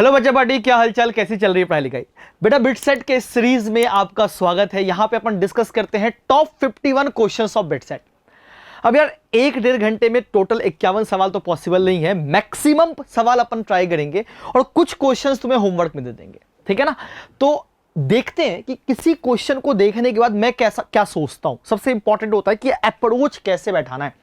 Hello बच्चा party, क्या हालचाल, कैसी चल रही है पढ़ाई लिखाई। बेटा बिटसेट के सीरीज में आपका स्वागत है। यहां पे अपन डिस्कस करते हैं टॉप 51 क्वेश्चंस ऑफ बिटसेट। अब यार 1-1.5 घंटे में टोटल 51 सवाल तो पॉसिबल नहीं है, मैक्सिमम सवाल अपन ट्राई करेंगे और कुछ क्वेश्चंस तुम्हें होमवर्क में दे देंगे, ठीक है ना। तो देखते हैं कि किसी क्वेश्चन को देखने के बाद मैं क्या सोचता हूं। सबसे इंपॉर्टेंट होता है कि अप्रोच कैसे बैठाना है।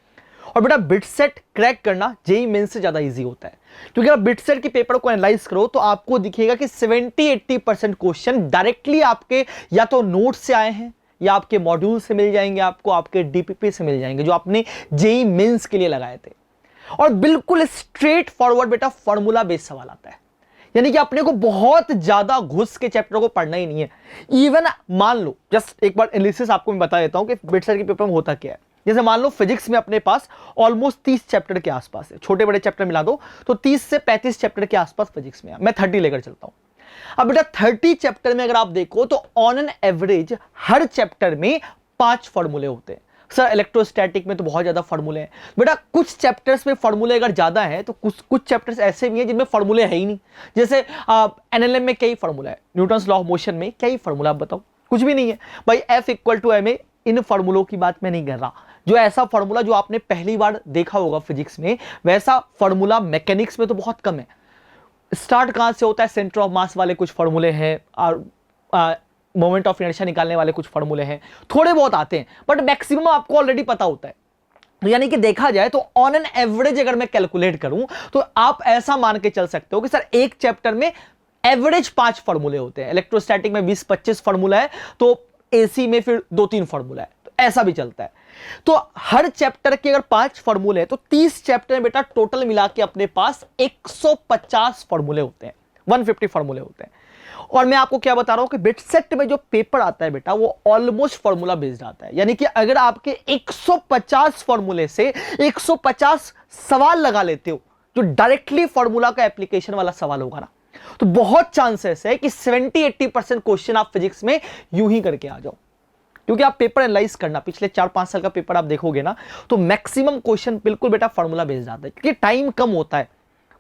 और बेटा बिटसेट क्रैक करना जेईई मेंस से ज्यादा इजी होता है, क्योंकि आप बिटसेट के पेपर को एनालाइज करो तो आपको दिखेगा कि 70-80% क्वेश्चन डायरेक्टली आपके या तो नोट से आए हैं या आपके मॉड्यूल से मिल जाएंगे, आपको आपके डीपीपी से मिल जाएंगे जो आपने जेईई मेंस के लिए लगाए थे। और बिल्कुल स्ट्रेट फॉरवर्ड बेटा फॉर्मूला बेस्ड सवाल आता है, यानी कि अपने को बहुत ज्यादा घुस के चैप्टर को पढ़ना ही नहीं है। इवन मान लो, जस्ट एक बार एनालिसिस आपको मैं बता देता हूं कि बिटसेट के पेपर में होता क्या है। जैसे मान लो फिजिक्स में अपने पास ऑलमोस्ट 30 चैप्टर के आसपास है, छोटे बड़े चैप्टर मिला दो तो 30 से 35 चैप्टर के आसपास फिजिक्स में है। मैं 30 लेकर चलता हूं। अब बेटा 30 चैप्टर में अगर आप देखो तो on an average her chapter में 5 फॉर्मूले होते हैं। सर इलेक्ट्रोस्टैटिक में तो बहुत ज्यादा फॉर्मूले हैं। बेटा कुछ चैप्टर्स में फॉर्मूले अगर ज्यादा है तो कुछ चैप्टर्स ऐसे भी हैं जिनमें फॉर्मूले है ही नहीं। जैसे एनएलएम में कई फॉर्मूला है, न्यूटन्स लॉ ऑफ मोशन में कई फॉर्मूला, आप बताओ कुछ भी नहीं है भाई। F=ma, इन फॉर्मूलों की बात मैं नहीं कर रहा। जो ऐसा फॉर्मूला जो आपने पहली बार देखा होगा फिजिक्स में, वैसा फॉर्मूला मैकेनिक्स में तो बहुत कम है। स्टार्ट कहां से होता है, सेंटर ऑफ मास वाले कुछ फॉर्मूले हैं और मोमेंट ऑफ इनर्शिया निकालने वाले कुछ फॉर्मूले हैं, थोड़े बहुत आते हैं, बट मैक्सिमम आपको ऑलरेडी पता होता है। यानी कि देखा जाए तो ऑन एन एवरेज अगर मैं कैलकुलेट करूं तो आप ऐसा मान के चल सकते हो कि सर एक चैप्टर में एवरेज 5 फॉर्मूले होते हैं। इलेक्ट्रोस्टैटिक में 20-25 फॉर्मूला है तो एसी में फिर 2-3 फॉर्मूला है, तो ऐसा भी चलता है। तो हर चैप्टर के अगर 5 फॉर्मूले हैं तो 30 चैप्टर में बेटा टोटल मिला के अपने पास 150 फॉर्मूले होते हैं, 150 फॉर्मूले होते हैं। और मैं आपको क्या बता रहा हूं कि बिटसेट में जो पेपर आता है बेटा वो ऑलमोस्ट फॉर्मूला बेस्ड आता है। यानी कि अगर आपके 150 फॉर्मूले से 150 सवाल लगा लेते हो जो डायरेक्टली फॉर्मूला का एप्लीकेशन वाला सवाल होगा ना, तो बहुत चांसेस है कि 70-80% क्वेश्चन आप फिजिक्स में यूं ही करके आ जाओ। क्योंकि आप पेपर एनालाइज करना, पिछले 4-5 साल का पेपर आप देखोगे ना तो मैक्सिमम क्वेश्चन बिल्कुल बेटा फॉर्मूला बेस्ड आता है, क्योंकि टाइम कम होता है,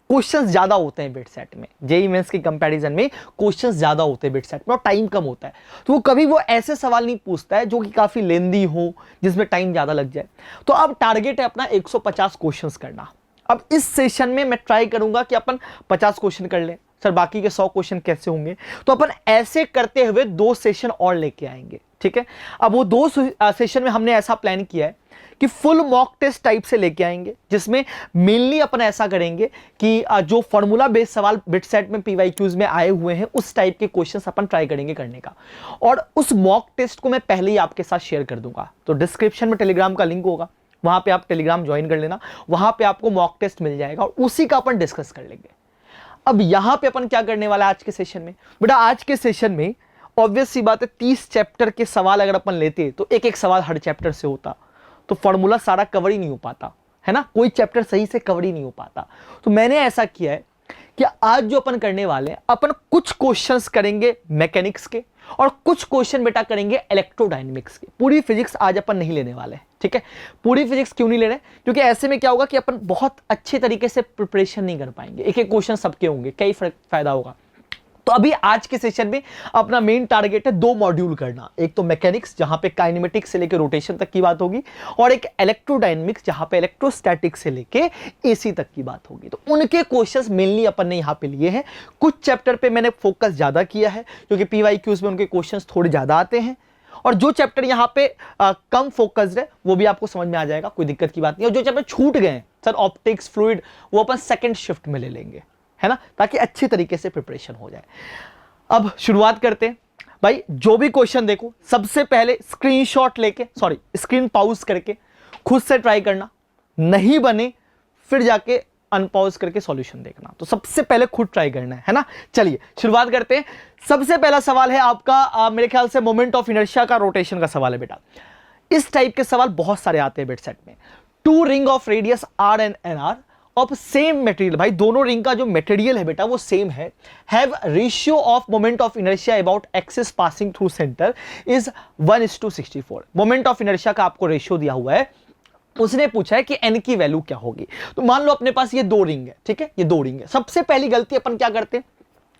क्वेश्चंस ज्यादा होते हैं बिटसेट में। जेईई मेंस के कंपैरिजन में क्वेश्चंस ज्यादा होते हैं बिटसेट में और टाइम कम होता है, तो वो कभी वो ऐसे सवाल नहीं पूछता है जो कि काफी लेंदी हो, जिसमें टाइम ज्यादा लग जाए। तो अब टारगेट है अपना 150 क्वेश्चंस करना। अब इस सेशन में मैं ट्राई करूंगा कि अपन 50 क्वेश्चन कर लें। सर बाकी के 100 क्वेश्चन कैसे होंगे, तो अपन ऐसे करते हुए 2 सेशन और लेके आएंगे, ठीक है। अब वो 2 सेशन में हमने ऐसा प्लान किया है कि फुल मॉक टेस्ट टाइप से लेके आएंगे, जिसमें मेनली अपन ऐसा करेंगे कि जो फॉर्मूला बेस्ड सवाल बिटसेट में पीवाईक्यूज में आए हुए हैं उस टाइप के क्वेश्चंस अपन ट्राई करेंगे करने का। और उस मॉक टेस्ट को मैं पहले ही आपके साथ शेयर कर दूंगा, तो डिस्क्रिप्शन में टेलीग्राम का लिंक होगा, वहां पे आप टेलीग्राम ज्वाइन कर लेना, वहां पे आपको मॉक टेस्ट मिल जाएगा और उसी का अपन डिस्कस कर लेंगे। अब यहां पे अपन क्या करने वाला है आज के सेशन में, बेटा आज के सेशन में ऑब्वियस सी बात है 30 चैप्टर के सवाल अगर अपन लेते तो एक सवाल हर चैप्टर से होता तो फॉर्मूला सारा कवर ही नहीं हो पाता, है ना, कोई चैप्टर सही से कवर ही नहीं हो पाता। तो मैंने ऐसा किया है कि आज जो अपन करने वाले हैं, अपन कुछ क्वेश्चंस करेंगे मैकेनिक्स के और कुछ क्वेश्चन बेटा करेंगे इलेक्ट्रोडायनेमिक्स के। पूरी फिजिक्स आज अपन नहीं लेने वाले, ठीक है। पूरी फिजिक्स क्यों नहीं ले रहे, क्योंकि ऐसे में क्या होगा कि अपन बहुत अच्छे तरीके से प्रिपरेशन नहीं कर पाएंगे, एक एक क्वेश्चन सबके होंगे, कई फायदा होगा। तो अभी आज के सेशन में अपना मेन टारगेट है 2 मॉड्यूल करना, एक तो मैकेनिक्स जहां पे काइनेमेटिक्स से लेकर रोटेशन तक की बात होगी, और एक इलेक्ट्रोडायनेमिक्स जहां पे इलेक्ट्रोस्टैटिक से लेके एसी तक की बात होगी। तो उनके क्वेश्चंस मेनली अपन ने यहां पे लिए हैं। कुछ चैप्टर पे मैंने फोकस ज्यादा किया है क्योंकि पीवाईक्यूज में उनके क्वेश्चंस थोड़े ज्यादा आते हैं, और जो चैप्टर यहां पे कम फोकस्ड है वो भी आपको समझ में आ जाएगा, कोई दिक्कत की बात नहीं। और जो चैप्टर छूट गए हैं सर ऑप्टिक्स फ्लूइड, वो अपन सेकंड शिफ्ट में ले लेंगे, है ना, ताकि अच्छी तरीके से प्रिपरेशन हो जाए। अब शुरुआत करते हैं भाई। जो भी क्वेश्चन देखो सबसे पहले स्क्रीनशॉट लेके, स्क्रीन पॉज करके खुद से ट्राई करना, नहीं बने फिर जाके अनपॉज करके सॉल्यूशन देखना। तो सबसे पहले खुद ट्राई करना है ना। चलिए शुरुआत करते हैं। सबसे पहला सवाल है आपका मेरे ख्याल से मोमेंट ऑफ इनर्शिया का रोटेशन का सवाल है बेटा। इस टाइप के सवाल बहुत सारे आते हैं बिटसेट में। 2 ring of radius r and n r of same material, भाई दोनों रिंग का जो मटेरियल है बेटा वो सेम है, have ratio of moment of inertia about axis passing through centre is 1:64। Moment of inertia का आपको रेशियो दिया हुआ है, उसने पूछा है कि एन की वैल्यू क्या होगी। तो मान लो अपने पास ये 2 रिंग है, ठीक है, ये 2 रिंग है। सबसे पहली गलती अपन क्या करते हैं,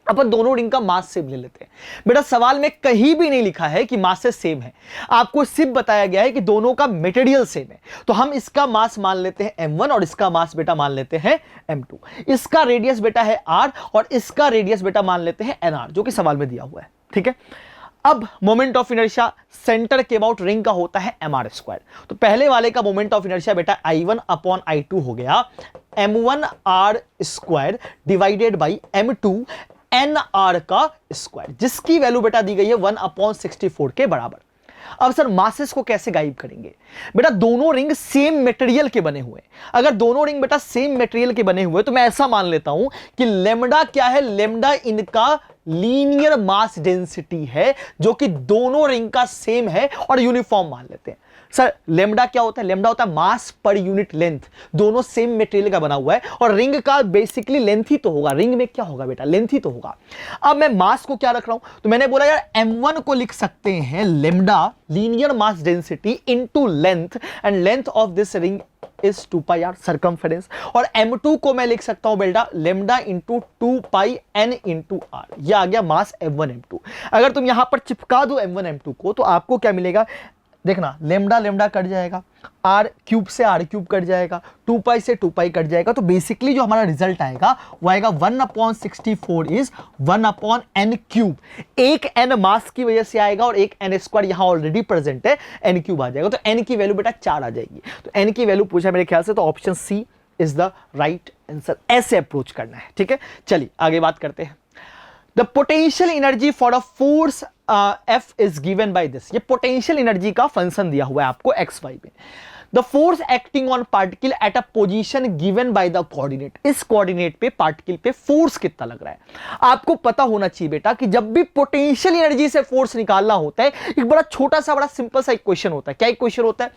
अपन दोनों रिंग का मास सेम ले लेते हैं। बेटा सवाल में कहीं भी नहीं लिखा है कि मास से सेम है, आपको सिर्फ बताया गया है कि दोनों का मटेरियल सेम है। तो हम इसका मास मान लेते हैं m1 और इसका मास बेटा मान लेते हैं m2। इसका रेडियस बेटा है r और इसका रेडियस बेटा मान लेते हैं nr, जो कि सवाल में दिया हुआ है। ठीक है, अब मोमेंट ऑफ इनर्शिया सेंटर के अबाउट रिंग का होता है mr²। तो पहले वाले का मोमेंट ऑफ इनर्शिया बेटा I1 अपॉन I2 हो गया m1r² divided by m2 nr का स्क्वायर, जिसकी वैल्यू बेटा दी गई है 1/64 के बराबर। अब सर मासेस को कैसे गायब करेंगे? बेटा दोनों रिंग सेम मटेरियल के बने हुए, अगर दोनों रिंग बेटा सेम मटेरियल के बने हुए तो मैं ऐसा मान लेता हूं कि लेमडा क्या है, लेमडा इनका लीनियर मास डेंसिटी है, जो कि दोनों रिंग का सेम है और यूनिफॉर्म मान लेते हैं। सर लेमडा क्या होता है? लेमडा होता है मास पर यूनिट लेंथ, दोनों सेम मटेरियल का बना हुआ है और रिंग का बेसिकली लेंथ ही तो होगा, रिंग में क्या होगा बेटा, लेंथ ही तो होगा। अब मैं मास को क्या रख रहा हूं, तो मैंने बोला यार m1 को लिख सकते हैं lambda linear mass density into length, and length of this ring is 2 pi r circumference, और m2 को मैं लिख सकता हूं बेटा lambda into 2 pi n into r. यह आ गया मास m1 m2। अगर तुम यहां पर चिपका दो m1 m2 को तो आपको क्या मिलेगा, देखना लेमडा लेमडा कट जाएगा, आर क्यूब से आर क्यूब कट जाएगा, 2 पाई से 2 पाई कट जाएगा। तो बेसिकली जो हमारा रिजल्ट आएगा वो आएगा 1/64 इज 1/n³। एक n मास की वजह से आएगा और एक n² यहां ऑलरेडी प्रेजेंट है, n³ आ जाएगा। तो n की वैल्यू बेटा 4 आ जाएगी। तो n की वैल्यू पूछा मेरे ख्याल से, तो option C is the right answer. ऐसे अप्रोच करना है। ठीक है, चलिए आगे बात करते हैं। The potential energy for a force F is given by this। ये potential energy का फंक्शन दिया हुआ है आपको x y में। The force acting on particle at a position given by the coordinate। इस कोऑर्डिनेट पे पार्टिकल पे फोर्स कितना लग रहा है आपको पता होना चाहिए बेटा कि जब भी पोटेंशियल एनर्जी से फोर्स निकालना होता है, एक बड़ा छोटा सा बड़ा सिंपल सा इक्वेशन होता है। क्या इक्वेशन होता है?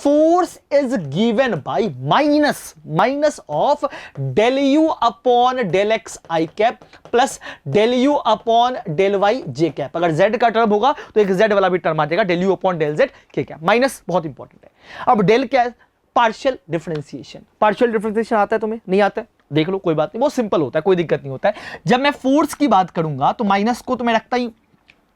Force is given by minus of del u upon del x i cap plus del u upon del y j cap. अगर z का टर्म होगा तो एक z वाला भी टर्म आ जाएगा, del u upon del z k cap. Minus बहुत इंपॉर्टेंट है। अब डेल क्या है? Partial differentiation. पार्शियल डिफरेंशिएशन आता है तुम्हें? नहीं आता है? देख लो, कोई बात नहीं, बहुत सिंपल होता है, कोई दिक्कत नहीं होता है। जब मैं फोर्स की बात करूंगा तो माइनस को तो मैं रखता ही।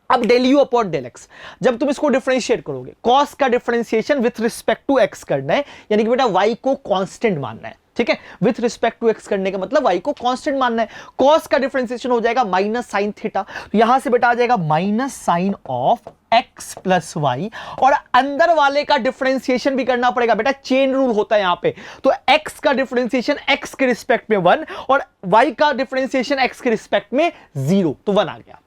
अब del u upon del x, जब तुम इसको डिफरेंशिएट करोगे, कॉस का differentiation with respect to x करना है, यानी कि बेटा वाई को कांस्टेंट मानना है। ठीक है, विथ रिस्पेक्ट टू एक्स करने का मतलब वाई को कांस्टेंट मानना है। कॉस का डिफरेंशिएशन हो जाएगा माइनस साइन थीटा, तो यहां से बेटा आ जाएगा minus sine of x plus y, और अंदर वाले का डिफरेंशिएशन भी करना पड़ेगा बेटा, चेन रूल होता है यहां पे। तो एक्स का डिफरेंशिएशन एक्स के रिस्पेक्ट में 1 और वाई का डिफरेंशिएशन एक्स के रिस्पेक्ट में 0, तो 1 आ गया।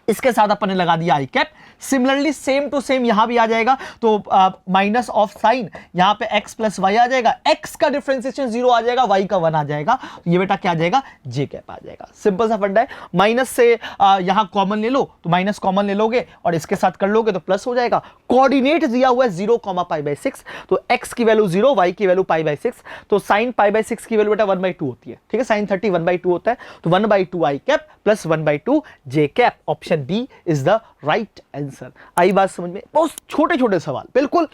इसके साथ अपन ने लगा दिया i cap. Similarly same to same यहां भी आ जाएगा, तो माइनस ऑफ साइन यहां पे x प्लस वाई आ जाएगा, x का डिफरेंशिएशन 0 आ जाएगा, y का 1 आ जाएगा, तो ये बेटा क्या आ जाएगा? जे कैप आ जाएगा। सिंपल सा फंडा है। माइनस से यहां कॉमन ले लो तो माइनस कॉमन ले लोगे और इसके साथ कर लोगे तो प्लस हो जाएगा। कोऑर्डिनेट दिया हुआ है 0, π/6, तो x की वैल्यू 0, y की वैल्यू π/6, तो sin π/6 की वैल्यू बेटा 1/2 होती है। ठीक है, sin 30 1/2 होता है, तो 1/2 i cap plus 1/2 j cap. Option B is the right answer. आई बात समझ में? बहुत छोटे छोटे सवाल, बिल्कुल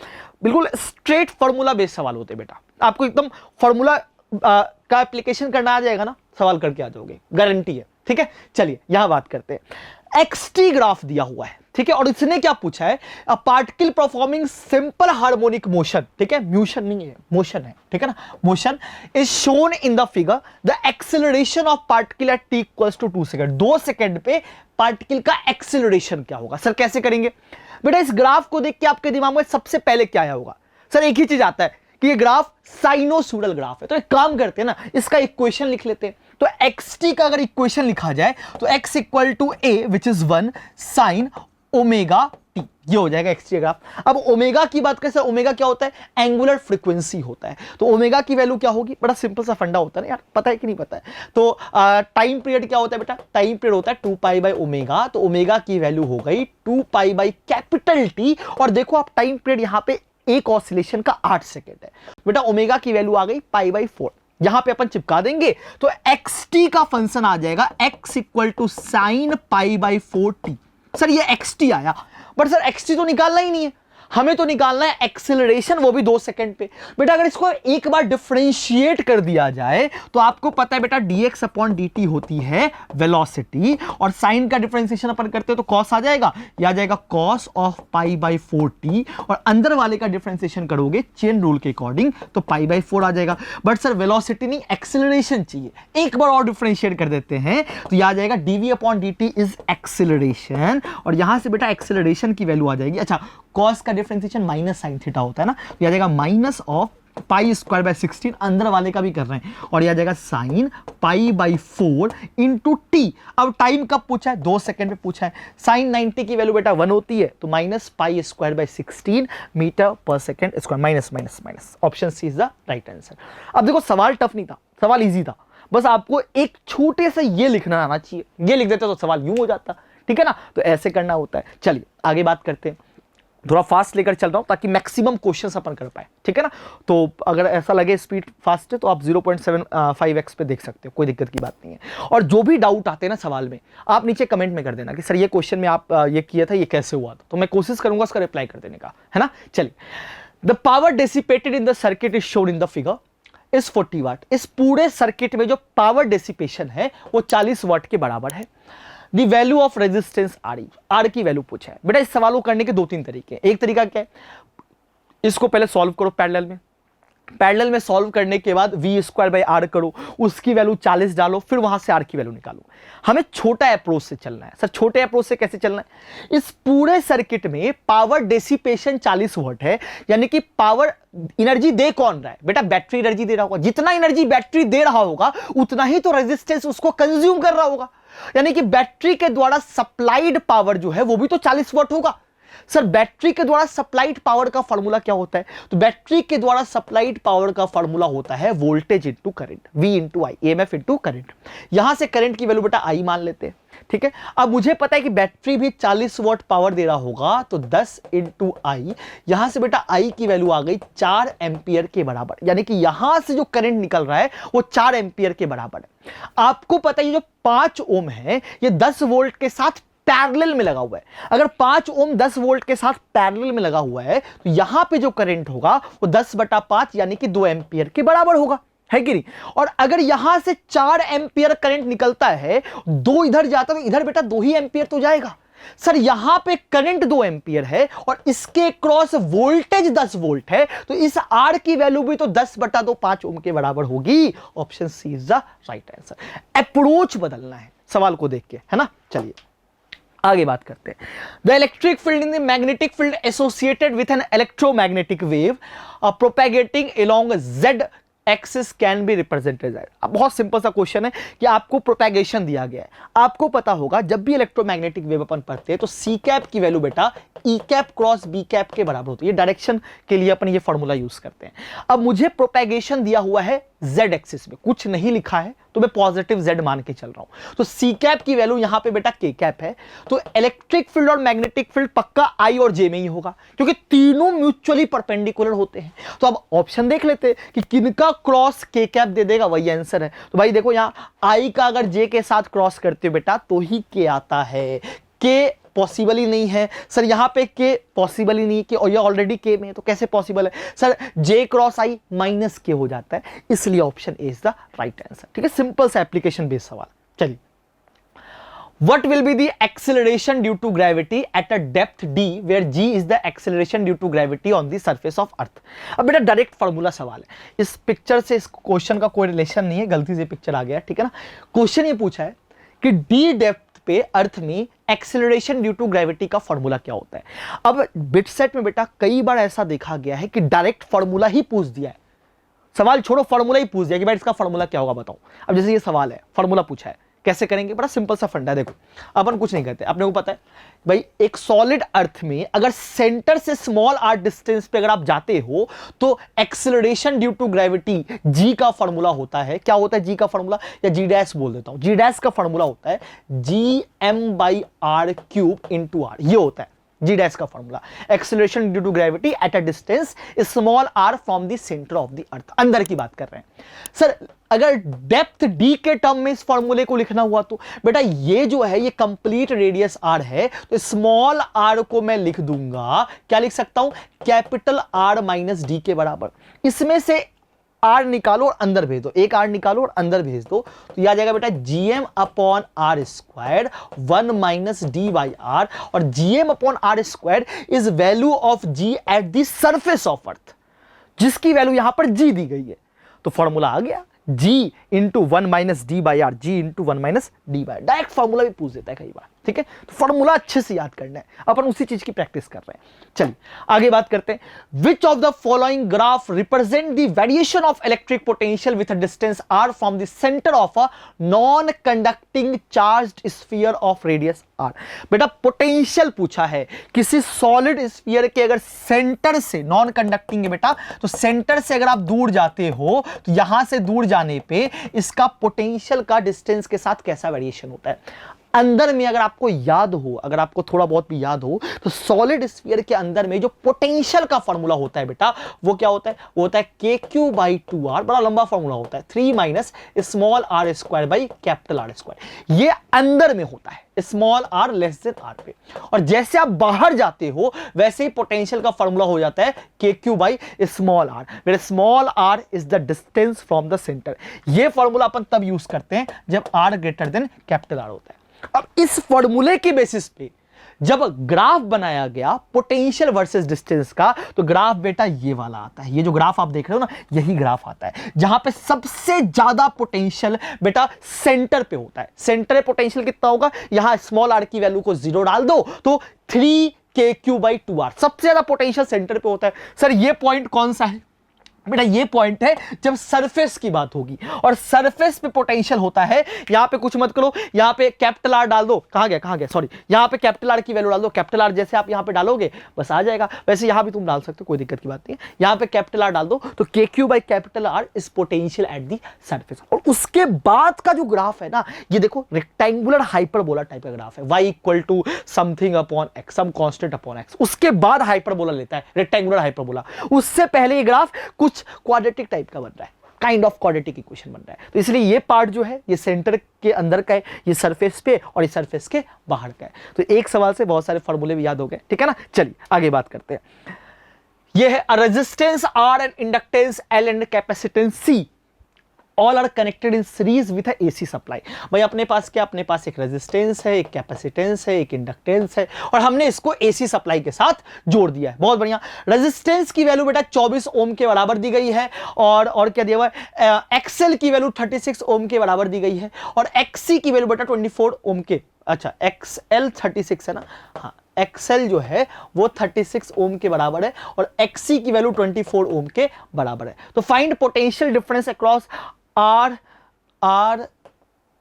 बिल्कुल स्ट्रेट फॉर्मूला बेस्ड सवाल होते हैं बेटा। आपको एकदम फॉर्मूला का एप्लीकेशन करना आ जाएगा ना, सवाल करके आ जाओगे, गारंटी है। ठीक है, चलिए यहां बात करते हैं। एक्सटी ग्राफ दिया हुआ है, ठीक है, और इसने क्या पूछा है? A particle performing simple harmonic motion, ठीक है, मोशन नहीं है, मोशन है, ठीक है ना, motion is shown in the figure. The acceleration of particle at t equals to 2 second. 2 second पे पार्टिकल का एक्सेलरेशन क्या होगा? सर कैसे करेंगे बेटा? इस ग्राफ को देख के आपके दिमाग में सबसे पहले क्या आया होगा? सर एक ही चीज आता है कि ये ग्राफ साइनोसॉइडल ग्राफ है। तो एक काम करते हैं ना, इसका इक्वेशन लिख लेते हैं। तो xt का अगर इक्वेशन लिखा जाए तो x equal to a which is 1 sine omega t, ये हो जाएगा एक्स टी ग्राफ। अब ओमेगा की बात करें, ओमेगा क्या होता है? एंगुलर फ्रीक्वेंसी होता है। तो ओमेगा की वैल्यू क्या होगी? बड़ा सिंपल सा फंडा होता है ना यार, पता है कि नहीं पता है? तो टाइम पीरियड क्या होता है बेटा? टाइम पीरियड होता है 2 पाई बाई ओमेगा। तो ओमेगा की वैल्यू हो गई 2 पाई बाई कैपिटल टी, और देखो आप टाइम पीरियड यहां पे एक ऑसिलेशन का 8 सेकेंड है बेटा। ओमेगा की वैल्यू आ गई पाई बाई 4, यहां पे अपन चिपका देंगे तो xt का फंक्शन आ जाएगा x equal to sine pi by 4t। Sir ये xt आया, बट सर xt तो निकालना ही नहीं है, हमें तो निकालना है एक्सेलरेशन, वो भी 2 सेकंड पे। बेटा अगर इसको एक बार डिफरेंशिएट कर दिया जाए तो आपको पता है बेटा dx अपॉन dt होती है वेलोसिटी, और साइन का डिफरेंशिएशन अपन करते हैं तो cos आ जाएगा, यह आ जाएगा cos of pi by 4t, और अंदर वाले का डिफरेंशिएशन करोगे चेन रूल के अकॉर्डिंग तो पाई बाई 4 आ जाएगा। बट सर वेलोसिटी नहीं, एक्सेलरेशन चाहिए, एक बार और डिफरेंशिएट कर देते हैं तो यह आ जाएगा dv upon dt is acceleration, और यहां से बेटा एक्सेलरेशन की वैल्यू आ जाएगी, अच्छा cos का डिफरेंशिएशन माइनस साइन थीटा होता है ना, तो यह आ जाएगा minus of pi square by 16, अंदर वाले का भी कर रहे हैं, और यह आ जाएगा sign pi by 4 into T. अब टाइम कब पूछा है, 2 सेकंड में पूछा है। साइन 90 की वैल्यू बेटा 1 होती है, तो minus pi square by 16 metre per second square, minus minus minus, option C is the right answer. अब देखो सवाल टफ नहीं था, सवाल इजी था, बस आपको एक छोटे से ये लिखना आना चाहिए, ये लिख देते तो सवाल यूं हो जाता, ठीक है ना, तो ऐसे करना होता है। चलिए आगे बात करते हैं, थोड़ा फास्ट लेकर चल रहा हूं ताकि मैक्सिमम क्वेश्चंस अपन कर पाए, ठीक है ना। तो अगर ऐसा लगे स्पीड फास्ट है तो आप 0.75x पे देख सकते हो, कोई दिक्कत की बात नहीं है। और जो भी डाउट आते हैं ना सवाल में, आप नीचे कमेंट में कर देना कि सर ये क्वेश्चन में आप ये किया था, ये कैसे हुआ था, तो मैं कोशिश करूंगा उसका रिप्लाई कर देने का, है ना। चलिए, the power dissipated in the circuit is shown in the figure इस 40 वाट। इस पूरे सर्किट में जो पावर डेसिपेशन है वो 40 वाट के बराबर है। दी वैल्यू ऑफ रेजिस्टेंस आर की वैल्यू पूछा है। बेटा इस सवाल को करने के 2-3 तरीके हैं। एक तरीका क्या है, इसको पहले सॉल्व करो पैरेलल में सॉल्व करने के बाद वी स्क्वायर बाई आर करो, उसकी वैल्यू 40 डालो, फिर वहां से आर की वैल्यू निकालो। हमें छोटा अप्रोच से चलना है। सर छोटे अप्रोच से कैसे चलना है, इस पूरे सर्किट में पावर डेसिपेशन 40 वाट है, यानी कि पावर एनर्जी दे कौन रहा है, बेटा बैटरी एनर्जी दे रहा होगा। जितना एनर्जी बैटरी दे रहा होगा उतना ही तो रेजिस्टेंस उसको कंज्यूम कर रहा होगा, यानी कि बैटरी के द्वारा सप्लाइड पावर जो है वो भी तो 40 वाट होगा। सर बैटरी के द्वारा सप्लाइड पावर का फॉर्मूला क्या होता है, तो बैटरी के द्वारा सप्लाइड पावर का फॉर्मूला होता है voltage into current, V into I, EMF into current. यहां से करंट की वैल्यू बेटा I मान लेते हैं, ठीक है। अब मुझे पता है कि बैटरी भी 40 वाट पावर दे रहा होगा, तो 10 इंटू आई, यहां से बेटा I की वैल्यू आ गई 4 एंपियर के बराबर, यानी कि यहां से जो करंट निकल रहा है वो 4 एंपियर के बराबर है। आपको पता है ये जो 5 ओम है ये 10 वोल्ट के साथ पैरेलल में लगा हुआ है। अगर 5 ओम 10 वोल्ट के साथ पैरेलल में लगा हुआ है तो यहां पे जो करंट होगा वो 10/5 यानी कि 2 एंपियर के बराबर होगा, है कि नहीं। और अगर यहां से 4 एंपियर करंट निकलता है, 2 इधर जाता है तो इधर बेटा 2 ही एंपियर तो जाएगा। सर यहां पे करंट 2 एंपियर है और इसके क्रॉस वोल्टेज 10 वोल्ट है, तो इस आर की वैल्यू भी तो 10/2 5 ओम के बराबर होगी। Option C is the right answer. Approach बदलना है सवाल को देख के, है ना। चलिए आगे बात करते हैं। The electric field in the magnetic field associated with an electromagnetic wave propagating along Z axis can be represented. अब बहुत सिंपल सा क्वेश्चन है कि आपको प्रोपेगेशन दिया गया है। आपको पता होगा जब भी इलेक्ट्रोमैग्नेटिक वेव अपन पढ़ते हैं तो सी कैप की वैल्यू बेटा ई कैप क्रॉस बी कैप के बराबर होती है। डायरेक्शन के लिए अपन ये फॉर्मूला यूज करते हैं। अब मुझे प्रोपेगेशन दिया हुआ है Z एक्सिस में, कुछ नहीं लिखा है तो मैं पॉजिटिव Z मान के चल रहा हूं, तो सी कैप की वैल्यू यहां पे बेटा के कैप है। तो इलेक्ट्रिक फील्ड और मैग्नेटिक फील्ड पक्का I और J में ही होगा क्योंकि तीनों म्यूचुअली परपेंडिकुलर होते हैं। तो अब ऑप्शन देख लेते हैं कि किनका क्रॉस के कैप दे देगा, वही आंसर है। तो भाई देखो यहां I का अगर J के साथ क्रॉस करते हो बेटा तो ही के आता है, के पॉसिबल ही नहीं है। सर यहां पे के पॉसिबल ही नहीं कि, और ये ऑलरेडी के में है तो कैसे पॉसिबल है। Sir J cross I minus के हो जाता है, इसलिए option A is the right answer. ठीक है, सिंपल सा एप्लीकेशन बेस्ड सवाल। चलिए, What will be the acceleration due to gravity at a depth d where g is the acceleration due to gravity on the surface of earth? अब बेटा direct formula सवाल है, इस पिक्चर से इस क्वेश्चन का कोई रिलेशन नहीं है, गलती से पिक्चर आ गया, ठीक है ना। क्वेश्चन ये पूछा है कि d डेप्थ पे अर्थ में एक्सेलरेशन ड्यू टू ग्रेविटी का फॉर्मूला क्या होता है। अब बिट सेट में बेटा कई बार ऐसा देखा गया है कि डायरेक्ट फॉर्मूला ही पूछ दिया है, सवाल छोड़ो फॉर्मूला ही पूछ दिया कि भाई इसका फॉर्मूला क्या होगा बताओ। अब जैसे ये सवाल है, फॉर्मूला पूछा है, कैसे करेंगे, बड़ा सिंपल सा फंडा है। देखो अपन कुछ नहीं करते, अपने को पता है भाई एक सॉलिड अर्थ में अगर सेंटर से स्मॉल r डिस्टेंस पे अगर आप जाते हो तो acceleration due to gravity g का फॉर्मूला होता है। क्या होता है g का फॉर्मूला, या g डैश बोल देता हूं, g डैश का फॉर्मूला होता है gm/r³ × r, ये होता है जी डैश का formula, acceleration due to gravity at a distance small r from the centre of the earth, अंदर की बात कर रहे हैं सर। अगर डेप्थ d के टर्म में इस फॉर्मूले को लिखना हुआ तो बेटा ये जो है ये कंप्लीट रेडियस r है, तो स्मॉल r को मैं लिख दूंगा, क्या लिख सकता हूं, कैपिटल R माइनस डी के बराबर। इसमें से r निकालो और अंदर भेज दो, एक r निकालो और अंदर भेज दो, तो यह आ जाएगा बेटा gm upon r square 1 minus d by r, और gm upon r square is value of g at the surface of earth, जिसकी वैल्यू यहां पर g दी गई है। तो फॉर्मूला आ गया g into 1 minus d by r, g into 1 minus d by, direct formula भी पूछ देता है कई बार, ठीक है। तो फॉर्मूला अच्छे से याद करना है, अपन उसी चीज की प्रैक्टिस कर रहे हैं। चलिए आगे बात करते हैं। विच of the following graph represent the variation of electric potential with a distance r from the centre of a non conducting charged sphere of radius r। बेटा पोटेंशियल पूछा है किसी सॉलिड स्फीयर के, अगर सेंटर से, नॉन कंडक्टिंग है बेटा, तो सेंटर से अगर आप दूर जाते हो तो यहां से दूर जाने पे इसका पोटेंशियल का डिस्टेंस के साथ कैसा वेरिएशन होता है। अंदर में अगर आपको याद हो, अगर आपको थोड़ा बहुत भी याद हो, तो सॉलिड स्फीयर के अंदर में जो पोटेंशियल का फॉर्मूला होता है बेटा, वो क्या होता है, वो होता है के क्यू बाई 2r, बड़ा लंबा फॉर्मूला होता है, 3 minus small r square by capital R square. ये अंदर में होता है, small r less than r पे, और जैसे आप बाहर जाते हो वैसे ही पोटेंशियल का फॉर्मूला हो जाता है k q by small r, where small r is the distance from the centre. ये फॉर्मूला अपन तब यूज करते हैं जब r greater than capital R होता है। अब इस फॉर्मूले के बेसिस पे जब ग्राफ बनाया गया पोटेंशियल वर्सेस डिस्टेंस का, तो ग्राफ बेटा ये वाला आता है। ये जो ग्राफ आप देख रहे हो ना, यही ग्राफ आता है जहां पे सबसे ज्यादा पोटेंशियल बेटा सेंटर पे होता है। सेंटर पे पोटेंशियल कितना होगा, यहां स्मॉल r की वैल्यू को 0 डाल दो तो 3 के क्यू बाई 2r, सबसे ज्यादा पोटेंशियल सेंटर पे होता है। सर ये पॉइंट कौन सा है बेटा, ये पॉइंट है जब सरफेस की बात होगी, और सरफेस पे पोटेंशियल होता है। यहां पे कुछ मत करो, यहां पे कैपिटल R डाल दो, कहां गया सॉरी, यहां पे कैपिटल R की वैल्यू डाल दो। कैपिटल R जैसे आप यहां पे डालोगे बस आ जाएगा, वैसे यहां भी तुम डाल सकते हो, कोई दिक्कत की बात नहीं है। यहां पे कैपिटल R डाल दो तो के q by capital R is potential at the surface. और उसके बाद का जो ग्राफ है ना, ये देखो रेक्टेंगुलर हाइपरबोला टाइप का ग्राफ है, y equal to something upon x, some constant upon x, उसके बाद हाइपरबोला लेता है, रेक्टेंगुलर हाइपरबोला। उससे पहले ये ग्राफ कुछ क्वाड्रेटिक टाइप का बन रहा है, काइंड ऑफ क्वाड्रेटिक इक्वेशन बन रहा है। तो इसलिए ये पार्ट जो है ये सेंटर के अंदर का है, ये सरफेस पे, और ये सरफेस के बाहर का है। तो एक सवाल से बहुत सारे फॉर्मूले भी याद हो गए, ठीक है ना। चलिए आगे बात करते हैं। ये है resistance R and inductance L and capacitance C all are connected in series with AC supply. भाई अपने पास क्या, अपने पास एक रेजिस्टेंस है, एक कैपेसिटेंस है, एक इंडक्टेंस है, और हमने इसको एसी सप्लाई के साथ जोड़ दिया है। बहुत बढ़िया। रेजिस्टेंस की वैल्यू बेटा 24 ओम के बराबर दी गई है, और क्या दिया हुआ है, एक्सएल की वैल्यू 36 ओम के बराबर दी गई है, और एक्सी की वैल्यू बेटा 24 ओम के, अच्छा एक्सएल 36 है ना, हाँ एक्सएल जो है वो 36 ओम के बराबर है, और एक्सी की वैल्यू 24 ओम के बराबर है। तो find potential difference across R,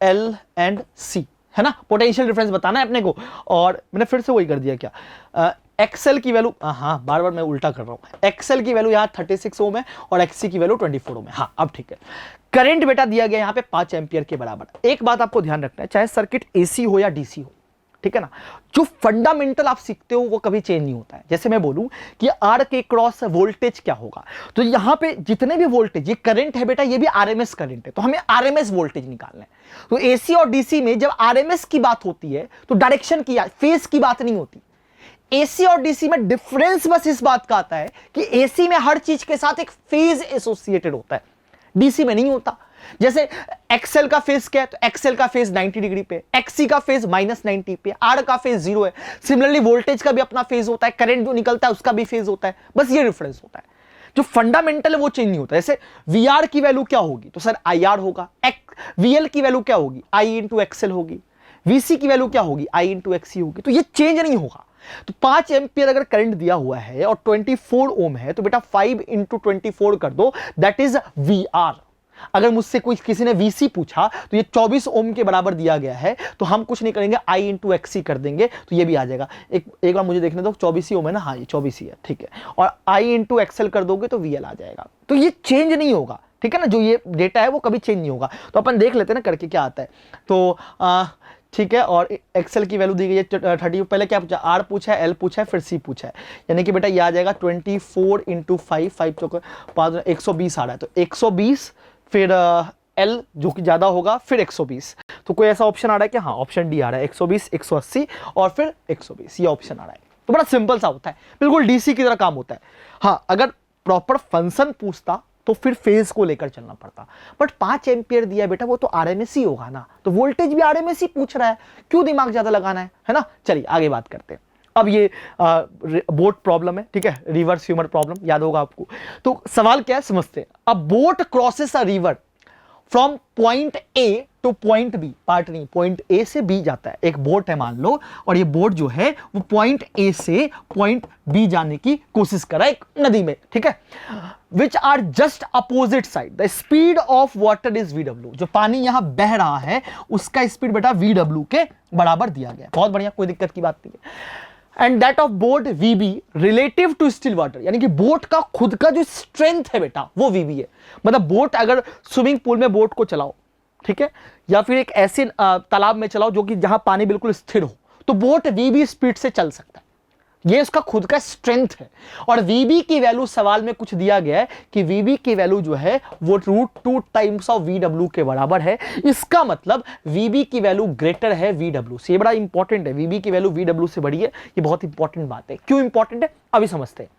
L and C, है ना। पोटेंशियल डिफरेंस बताना है अपने को, और मैंने फिर से वही कर दिया क्या, एक्सएल की वैल्यू, हाँ बार बार मैं उल्टा कर रहा हूं, एक्सएल की वैल्यू यहाँ 36 ओम है और एक्सी की वैल्यू 24 ओम है। हाँ अब ठीक है। करंट बेटा दिया गया यहाँ पे 5 एम्पियर के बराबर। एक बात आपको ध्यान रखना है, चाहे सर्किट एसी हो या डीसी हो, ठीक है ना, जो फंडामेंटल आप सीखते हो वो कभी चेंज नहीं होता है। जैसे मैं बोलूं कि आर के क्रॉस वोल्टेज क्या होगा, तो यहां पे जितने भी वोल्टेज, ये करंट है बेटा, ये भी आरएमएस करंट है, तो हमें आरएमएस वोल्टेज निकालना है। तो एसी और डीसी में जब आरएमएस की बात होती है तो डायरेक्शन की, फेज की बात नहीं होती। एसी और डीसी में डिफरेंस बस इस बात का आता है कि एसी में हर चीज के साथ एक फेज एसोसिएटेड होता है, डीसी में नहीं होता। जैसे एक्सएल का फेज क्या है, तो एक्सएल का फेज 90 डिग्री पे, एक्सी का फेज -90 पे, आर का फेज 0 है। सिमिलरली वोल्टेज का भी अपना फेज होता है, करंट जो निकलता है उसका भी फेज होता है, बस ये डिफरेंस होता है। जो फंडामेंटल है वो चेंज नहीं होता। जैसे वीआर की वैल्यू क्या होगी, तो सर आईआर होगा। वीएल की वैल्यू क्या होगी, आई इंटू एक्सएल होगी। वीसी की वैल्यू क्या होगी, आई इंटू एक्सी होगी। तो ये चेंज नहीं होगा। तो 5 एम्पियर अगर करंट दिया हुआ है और 24 ओम है, तो बेटा 5 इंटू 24 कर दो, दैट इज वीआर। अगर मुझसे कोई किसी ने वीसी पूछा तो ये 24 ओम के बराबर दिया गया है, तो हम कुछ नहीं करेंगे, आई इंटू एक्सी कर देंगे, तो ये भी आ जाएगा। एक बार मुझे देखने दो, 24 ओम है ना, हाँ ये 24 है, ठीक है। और आई इंटू एक्सएल कर दोगे तो वीएल आ जाएगा। तो ये चेंज नहीं होगा, ठीक है ना, जो ये डेटा है वो कभी चेंज नहीं होगा। तो अपन देख लेते हैं ना करके क्या आता है। तो ठीक है, और एक्सेल की वैल्यू दी गई है 30। पहले क्या पूछा, आर पूछा है, एल पूछा है, फिर सी पूछा है, यानी कि बेटा ये आ जाएगा 24 इंटू 5, 5 चौका 5, 120 आ रहा है, तो 120 फिर एल जो कि ज्यादा होगा, फिर 120। तो कोई ऐसा ऑप्शन आ रहा है कि हाँ, ऑप्शन डी आ रहा है, 120, 180 और फिर 120, ये ऑप्शन आ रहा है। तो बड़ा सिंपल सा होता है, बिल्कुल डीसी की तरह काम होता है। हाँ, अगर प्रॉपर फंक्शन पूछता तो फिर फेज को लेकर चलना पड़ता, बट 5 एम्पियर दिया बेटा, वो तो आरएमएस होगा ना, तो वोल्टेज भी आरएमएस पूछ रहा है, क्यों दिमाग ज्यादा लगाना है ना। चलिए आगे बात करते हैं। अब ये बोट प्रॉब्लम है, ठीक है, रिवर्स ह्यूमर प्रॉब्लम याद होगा आपको। तो सवाल क्या है समझते हैं। अब boat crosses a river from point A to point B, part नहीं, पॉइंट ए से बी जाता है, एक बोट है मान लो, और ये बोट जो है वो पॉइंट ए से पॉइंट बी जाने की कोशिश कर रहा है एक नदी में, ठीक है, which are just opposite side, the speed of water is VW, जो पानी यहां बह रहा है उसका स्पीड बेटा वीडब्ल्यू के बराबर दिया गया। बहुत बढ़िया, कोई दिक्कत की बात नहीं है। And that of boat VB relative to still water, यानी कि बोट का खुद का जो स्ट्रेंथ है बेटा वो वीबी है। मतलब बोट, अगर स्विमिंग पूल में बोट को चलाओ, ठीक है, या फिर एक ऐसे तालाब में चलाओ जो कि जहां पानी बिल्कुल स्थिर हो, तो बोट वीबी स्पीड से चल सकता है, ये इसका खुद का स्ट्रेंथ है। और वीबी की वैल्यू सवाल में कुछ दिया गया है कि वीबी की वैल्यू जो है वो √2 टाइम्स ऑफ वीडब्ल्यू के बराबर है। इसका मतलब वीबी की वैल्यू ग्रेटर है वीडब्ल्यू से। ये बड़ा इंपॉर्टेंट है, वीबी की वैल्यू वीडब्ल्यू से बड़ी है, ये बहुत इंपॉर्टेंट बात है। क्यों इंपॉर्टेंट है अभी समझते हैं,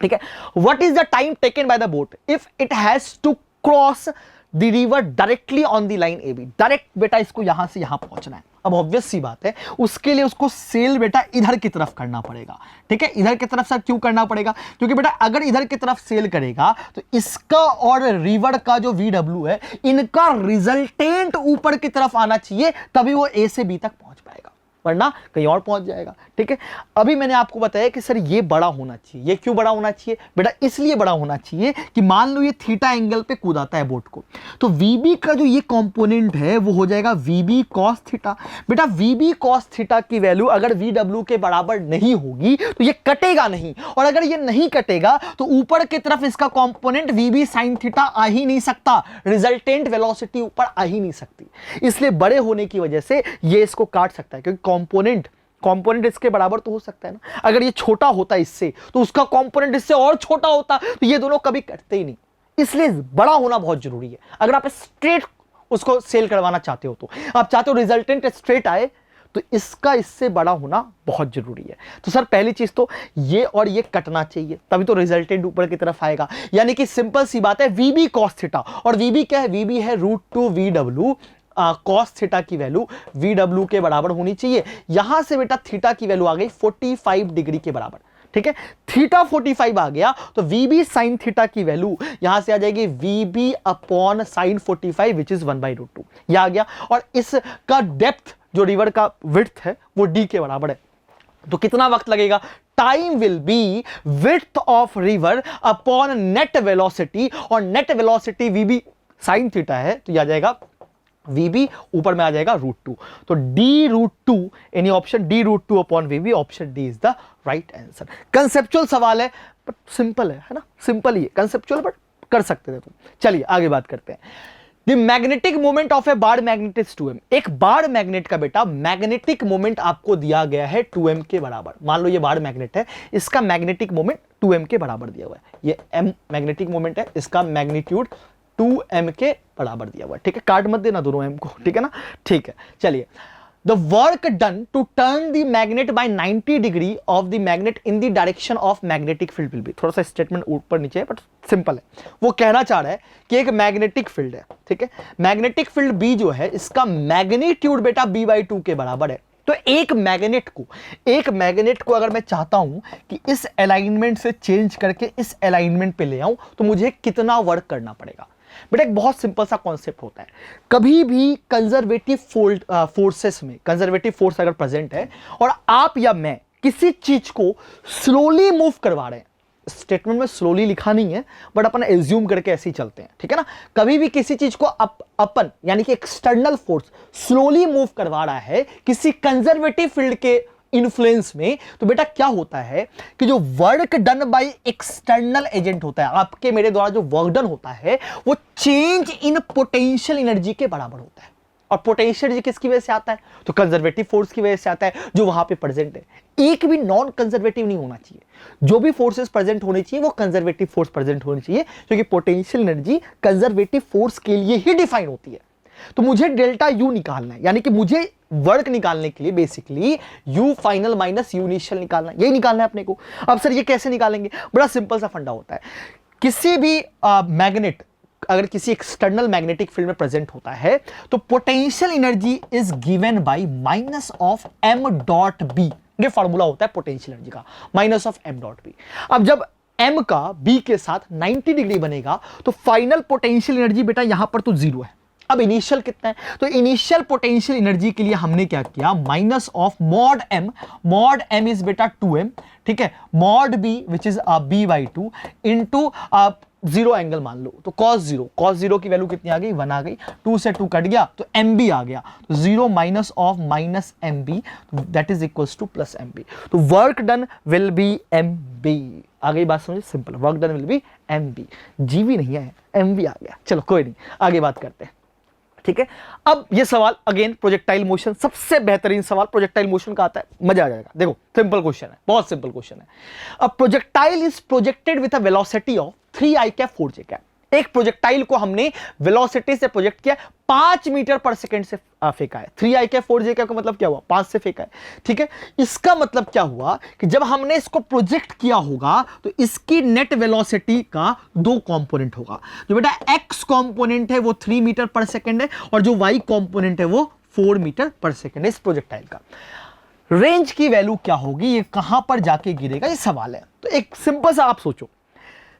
ठीक है। What is the time taken by the boat if it has to cross the river directly on the line A B. Direct बेटा इसको यहां से यहां पहुंचना है। अब ऑब्वियस सी बात है, उसके लिए उसको सेल बेटा इधर की तरफ करना पड़ेगा, ठीक है। इधर की तरफ सर क्यों करना पड़ेगा, क्योंकि बेटा अगर इधर की तरफ सेल करेगा तो इसका और रिवर का जो वीडब्ल्यू है, इनका रिजल्टेंट ऊपर की तरफ आना चाहिए, तभी वो ए से बी तक पहुंच पाएगा, वरना कहीं और पहुंच जाएगा, ठीक है। अभी मैंने आपको बताया कि सर ये बड़ा होना चाहिए। ये क्यों बड़ा होना चाहिए बेटा, इसलिए बड़ा होना चाहिए कि मान लो ये थीटा एंगल पे कूदाता है बोट को, तो वीबी का जो ये कंपोनेंट है वो हो जाएगा वीबी कॉस थीटा। बेटा वीबी कॉस थीटा की वैल्यू अगर वीडब्ल्यू के बराबर नहीं होगी तो ये कटेगा नहीं, और अगर ये नहीं कटेगा तो ऊपर की तरफ इसका कंपोनेंट वीबी साइन थीटा आ ही नहीं सकता, रिजल्टेंट वेलोसिटी ऊपर आ ही नहीं सकती। इसलिए बड़े होने की वजह से ये इसको काट सकता है, क्योंकि कंपोनेंट इसके बराबर तो हो सकता है ना। अगर ये छोटा होता इससे तो उसका कंपोनेंट इससे और छोटा होता, तो ये दोनों कभी कटते ही नहीं। इसलिए बड़ा होना बहुत जरूरी है। अगर आप स्ट्रेट उसको सेल करवाना चाहते हो, तो आप चाहते हो रिजल्टेंट स्ट्रेट आए, तो इसका इससे बड़ा होना बहुत जरूरी है। तो सर पहली चीज तो ये और ये कटना चाहिए, तभी तो रिजल्टेंट ऊपर की तरफ आएगा। यानी कि सिंपल सी बात है, वीबी कॉस थीटा, और वीबी क्या है, वीबी है √2 वीडब्ल्यू। कॉस थीटा की वैल्यू वीडब्ल्यू के बराबर होनी चाहिए। यहां से बेटा थीटा की वैल्यू आ गई 45 डिग्री के बराबर, ठीक है। थीटा 45 आ गया तो वीबी साइन थीटा की वैल्यू यहां से आ जाएगी वीबी अपॉन साइन 45 विच इज 1/√2, यह आ गया। और इसका डेप्थ जो रिवर का विड्थ है वो डी के बराबर है। तो कितना वक्त लगेगा, time will B width of river upon net velocity, और नेट वेलोसिटी वीबी साइन थीटा है, तो यह आ जाएगा वीबी ऊपर में आ जाएगा √2। तो d√2 any option, d√2 upon VB, option D is the right answer. Conceptual सवाल है बट सिंपल है ना, सिंपल ही है, कंसेप्चुअल बट कर सकते थे तुम। चलिए आगे बात करते हैं। The magnetic moment of A bar magnet is 2m। एक बार मैग्नेट का बेटा मैग्नेटिक मोमेंट आपको दिया गया है 2m के बराबर। मान लो ये बार मैग्नेट है, इसका मैग्नेटिक मोमेंट 2m के बराबर दिया हुआ है। ये m मैग्नेटिक मोमेंट है, इसका मैग्नीट्यूड 2m के बराबर दिया हुआ है, ठीक है। काट मत देना दोनों m को, ठीक है ना, ठीक है। चलिए, the work done to turn the magnet by 90 degree of the magnet in the direction of magnetic field will be. थोड़ा सा स्टेटमेंट ऊपर नीचे है बट सिंपल है। वो कहना चाह रहा है कि एक मैग्नेटिक फील्ड है, ठीक है, मैग्नेटिक फील्ड B जो है इसका मैग्नीट्यूड बेटा B/2 के बराबर है। तो एक मैग्नेट को अगर मैं चाहता हूं कि इस अलाइनमेंट से चेंज करके इस अलाइनमेंट पे ले आऊं, तो मुझे कितना वर्क करना पड़ेगा। बेटा एक बहुत सिंपल सा कॉन्सेप्ट होता है, कभी भी कंजर्वेटिव फोर्सेस में कंजर्वेटिव फोर्स अगर प्रेजेंट है और आप या मैं किसी चीज को स्लोली मूव करवा रहे हैं, स्टेटमेंट में स्लोली लिखा नहीं है बट अपन एज्यूम करके ऐसे ही चलते हैं, ठीक है ना। कभी भी किसी चीज को अपन यानी कि एक्सटर्नल फोर्स स्लोली मूव करवा रहा है किसी कंजर्वेटिव फील्ड के इन्फ्लुएंस में, तो बेटा क्या होता है कि जो work done by external agent होता है, आपके मेरे द्वारा जो वर्क डन होता है, वो चेंज इन पोटेंशियल एनर्जी के बराबर होता है। और पोटेंशियल एनर्जी किसकी वजह से आता है? तो कंजर्वेटिव फोर्स की वजह से आता है जो वहां पे प्रेजेंट है। एक भी नॉन कंजर्वेटिव नहीं होना चाहिए, जो भी फोर्सेस प्रेजेंट होने चाहिए वो कंजर्वेटिव फोर्स प्रेजेंट होनी चाहिए, क्योंकि पोटेंशियल एनर्जी कंजर्वेटिव फोर्स के लिए ही डिफाइन होती है। तो मुझे डेल्टा यू निकालना है, यानी कि मुझे वर्क निकालने के लिए basically you final minus you initial निकालना है, यही निकालना है अपने को। अब सर ये कैसे निकालेंगे? बड़ा सिंपल सा फंडा होता है। किसी भी मैग्नेट अगर किसी एक्सटर्नल मैग्नेटिक फील्ड में प्रेजेंट होता है तो potential energy is given by minus of M dot B. ये फॉर्मूला होता है पोटेंशियल एनर्जी का, minus of M dot B. अब जब एम का बी के साथ 90 डिग्री बनेगा तो फाइनल पोटेंशियल एनर्जी बेटा यहां पर तो जीरो है। अब इनिशियल कितना है? तो इनिशियल पोटेंशियल एनर्जी के लिए हमने क्या किया, minus of mod M is बेटा 2m, ठीक है, mod B which is B by 2 into zero angle मान लो, तो cos जीरो की वैल्यू कितनी आ गई? 1 आ गई। 2 से 2 कट गया तो एम बी आ गया, तो 0 minus of minus M B that is equals to plus M B. तो work done will be M B. आ गई बात समझे? Simple, work done will be M B. G भी नहीं है, एम बी आ गया। चलो कोई नहीं, आगे बात करते हैं, ठीक है। अब ये सवाल अगेन प्रोजेक्टाइल मोशन, सबसे बेहतरीन सवाल प्रोजेक्टाइल मोशन का आता है, मजा आ जाएगा। देखो सिंपल क्वेश्चन है, बहुत सिंपल क्वेश्चन है। A projectile is projected with a velocity of 3i cap 4j cap. एक प्रोजेक्टाइल को हमने वेलोसिटी से प्रोजेक्ट किया, 5 मीटर पर सेकंड से फेंका है। 3i कैप 4j कैप का मतलब क्या हुआ? 5 से फेंका है, ठीक है। इसका मतलब क्या हुआ कि जब हमने इसको प्रोजेक्ट किया होगा तो इसकी नेट वेलोसिटी का 2 कंपोनेंट होगा। जो बेटा x कंपोनेंट है वो 3 मीटर पर सेकंड है और जो y कंपोनेंट है वो 4 मीटर पर सेकंड है। इस प्रोजेक्टाइल का रेंज की वैल्यू क्या होगी, ये कहां पर जाके गिरेगा, ये सवाल है। तो एक सिंपल सा आप सोचो,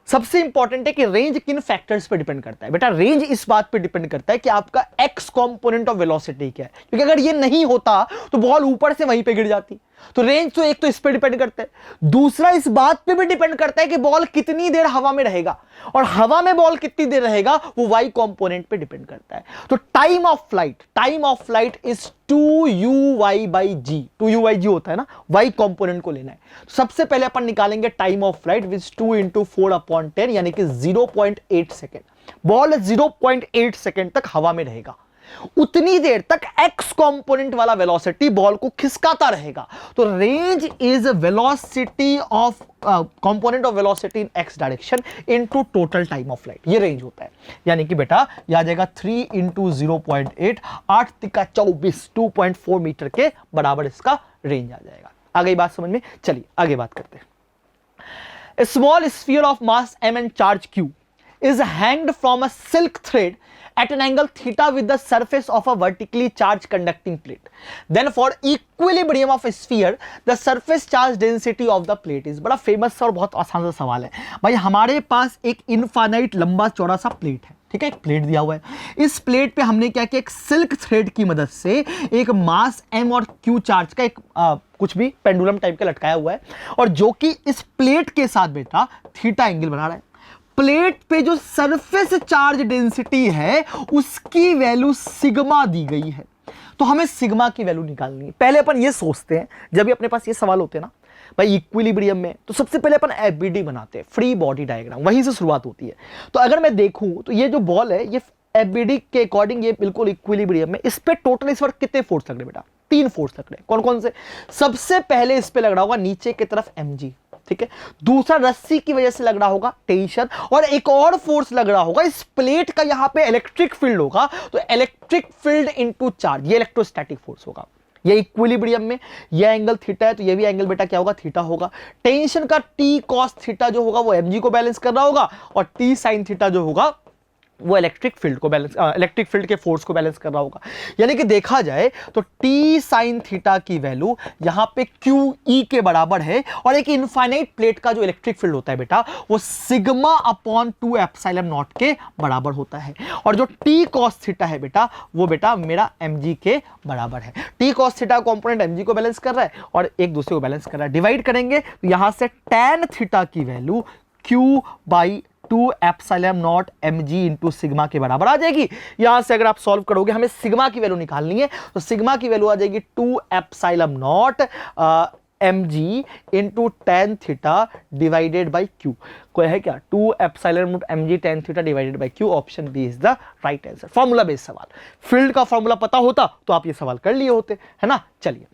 सबसे इंपॉर्टेंट है कि रेंज किन फैक्टर्स पे डिपेंड करता है। बेटा रेंज इस बात पे डिपेंड करता है कि आपका x कंपोनेंट ऑफ वेलोसिटी क्या है, क्योंकि अगर ये नहीं होता तो बॉल ऊपर से वहीं पे गिर जाती। तो रेंज तो एक तो इस पे डिपेंड करता है, दूसरा इस बात पे भी डिपेंड करता है कि बॉल कितनी देर हवा में रहेगा, और हवा में बॉल कितनी देर रहेगा वो y कंपोनेंट पे डिपेंड करता है। तो time of flight is 2uy by g। 2uy g होता है ना, y कंपोनेंट को लेना है। तो सबसे पहले अपन निकालेंगे time of flight which 2 into 4/10 यानी कि 0.8 सेकेंड। बॉल 0.8 सेकेंड तक हवा में रहेगा, उतनी देर तक x कंपोनेंट वाला वेलोसिटी बॉल को खिसकाता रहेगा। तो range is velocity of component of velocity in x direction into total time of flight, ये रेंज होता है। यानी कि बेटा यह आ जाएगा 3 इंटू 0.8, 8 तिका 24, 2.4 मीटर के बराबर इसका रेंज आ जाएगा। आ गई बात समझ में? चलिए आगे बात करते हैं। A small sphere of mass m and charge q is hanged from a silk thread at an angle theta with the surface of a vertically charged conducting plate. Then for equilibrium of a sphere, the surface charge density of the plate is। बड़ा famous और बहुत आसान सा सवाल है भाई। हमारे पास एक इनफाइनाइट लंबा चौड़ा सा प्लेट है, ठीक है, एक प्लेट दिया हुआ है। इस प्लेट पे हमने क्या किया, एक सिल्क थ्रेड की मदद से एक मास m और q चार्ज का एक कुछ भी पेंडुलम टाइप का लटकाया हुआ है, और जो कि इस प्लेट के साथ बेटा थीटा एंगल बना रहा है। प्लेट पे जो सरफेस चार्ज डेंसिटी है उसकी वैल्यू सिग्मा दी गई है। तो हमें सिग्मा की वैल्यू निकालनी है। पहले अपन ये सोचते हैं, जब भी अपने पास ये सवाल होते हैं ना भाई इक्विलिब्रियम में, तो सबसे पहले अपन एफबीडी बनाते हैं, फ्री बॉडी डायग्राम, वहीं से शुरुआत होती है। तो अगर मैं देखूं तो ये जो बॉल है ये एफबीडी के अकॉर्डिंग ये बिल्कुल इक्विलिब्रियम में। इस पे टोटल इस वक्त कितने फोर्स लग रहे बेटा? 3 फोर्स लग रहे। कौन कौन से? सबसे पहले इस पे लग रहा होगा नीचे की तरफ mg, ठीक है। दूसरा रस्सी की वजह से लग रहा होगा टेंशन, और एक और फोर्स लग रहा होगा इस प्लेट का, यहां पे इलेक्ट्रिक फील्ड होगा, तो इलेक्ट्रिक फील्ड इनटू चार्ज, ये इलेक्ट्रोस्टैटिक फोर्स होगा। ये इक्विलिब्रियम में ये एंगल थीटा है, तो ये भी एंगल बेटा क्या होगा? थीटा होगा। टेंशन का t cos थीटा जो होगा वो mg को बैलेंस कर रहा होगा, और t sin थीटा जो होगा वो इलेक्ट्रिक फील्ड को बैलेंस, इलेक्ट्रिक फील्ड के फोर्स को बैलेंस कर रहा होगा। यानी कि देखा जाए तो t sin थीटा की वैल्यू यहां पे QE के बराबर है, और एक इनफाइनाइट प्लेट का जो इलेक्ट्रिक फील्ड होता है बेटा वो सिग्मा अपॉन 2 एप्सिलॉन नॉट के बराबर होता है, और जो t cos थीटा है बेटा वो बेटा मेरा mg के बराबर है। t cos theta component mg को बैलेंस कर रहा है और एक दूसरे को बैलेंस कर रहा है। डिवाइड करेंगे तो यहां से tan थीटा की value q by 2 epsilon naught mg into sigma के बराबर आ जाएगी। यहां से अगर आप सॉल्व करोगे, हमें सिग्मा की वैल्यू निकालनी है, तो सिग्मा की वैल्यू आ जाएगी 2 epsilon naught mg into tan theta divided by Q. कोई है क्या? 2 epsilon root mg tan theta divided by Q. Option B is the right answer. Formula based सवाल, फील्ड का फॉर्मूला पता होता तो आप ये सवाल कर लिए होते, है ना। चलिए,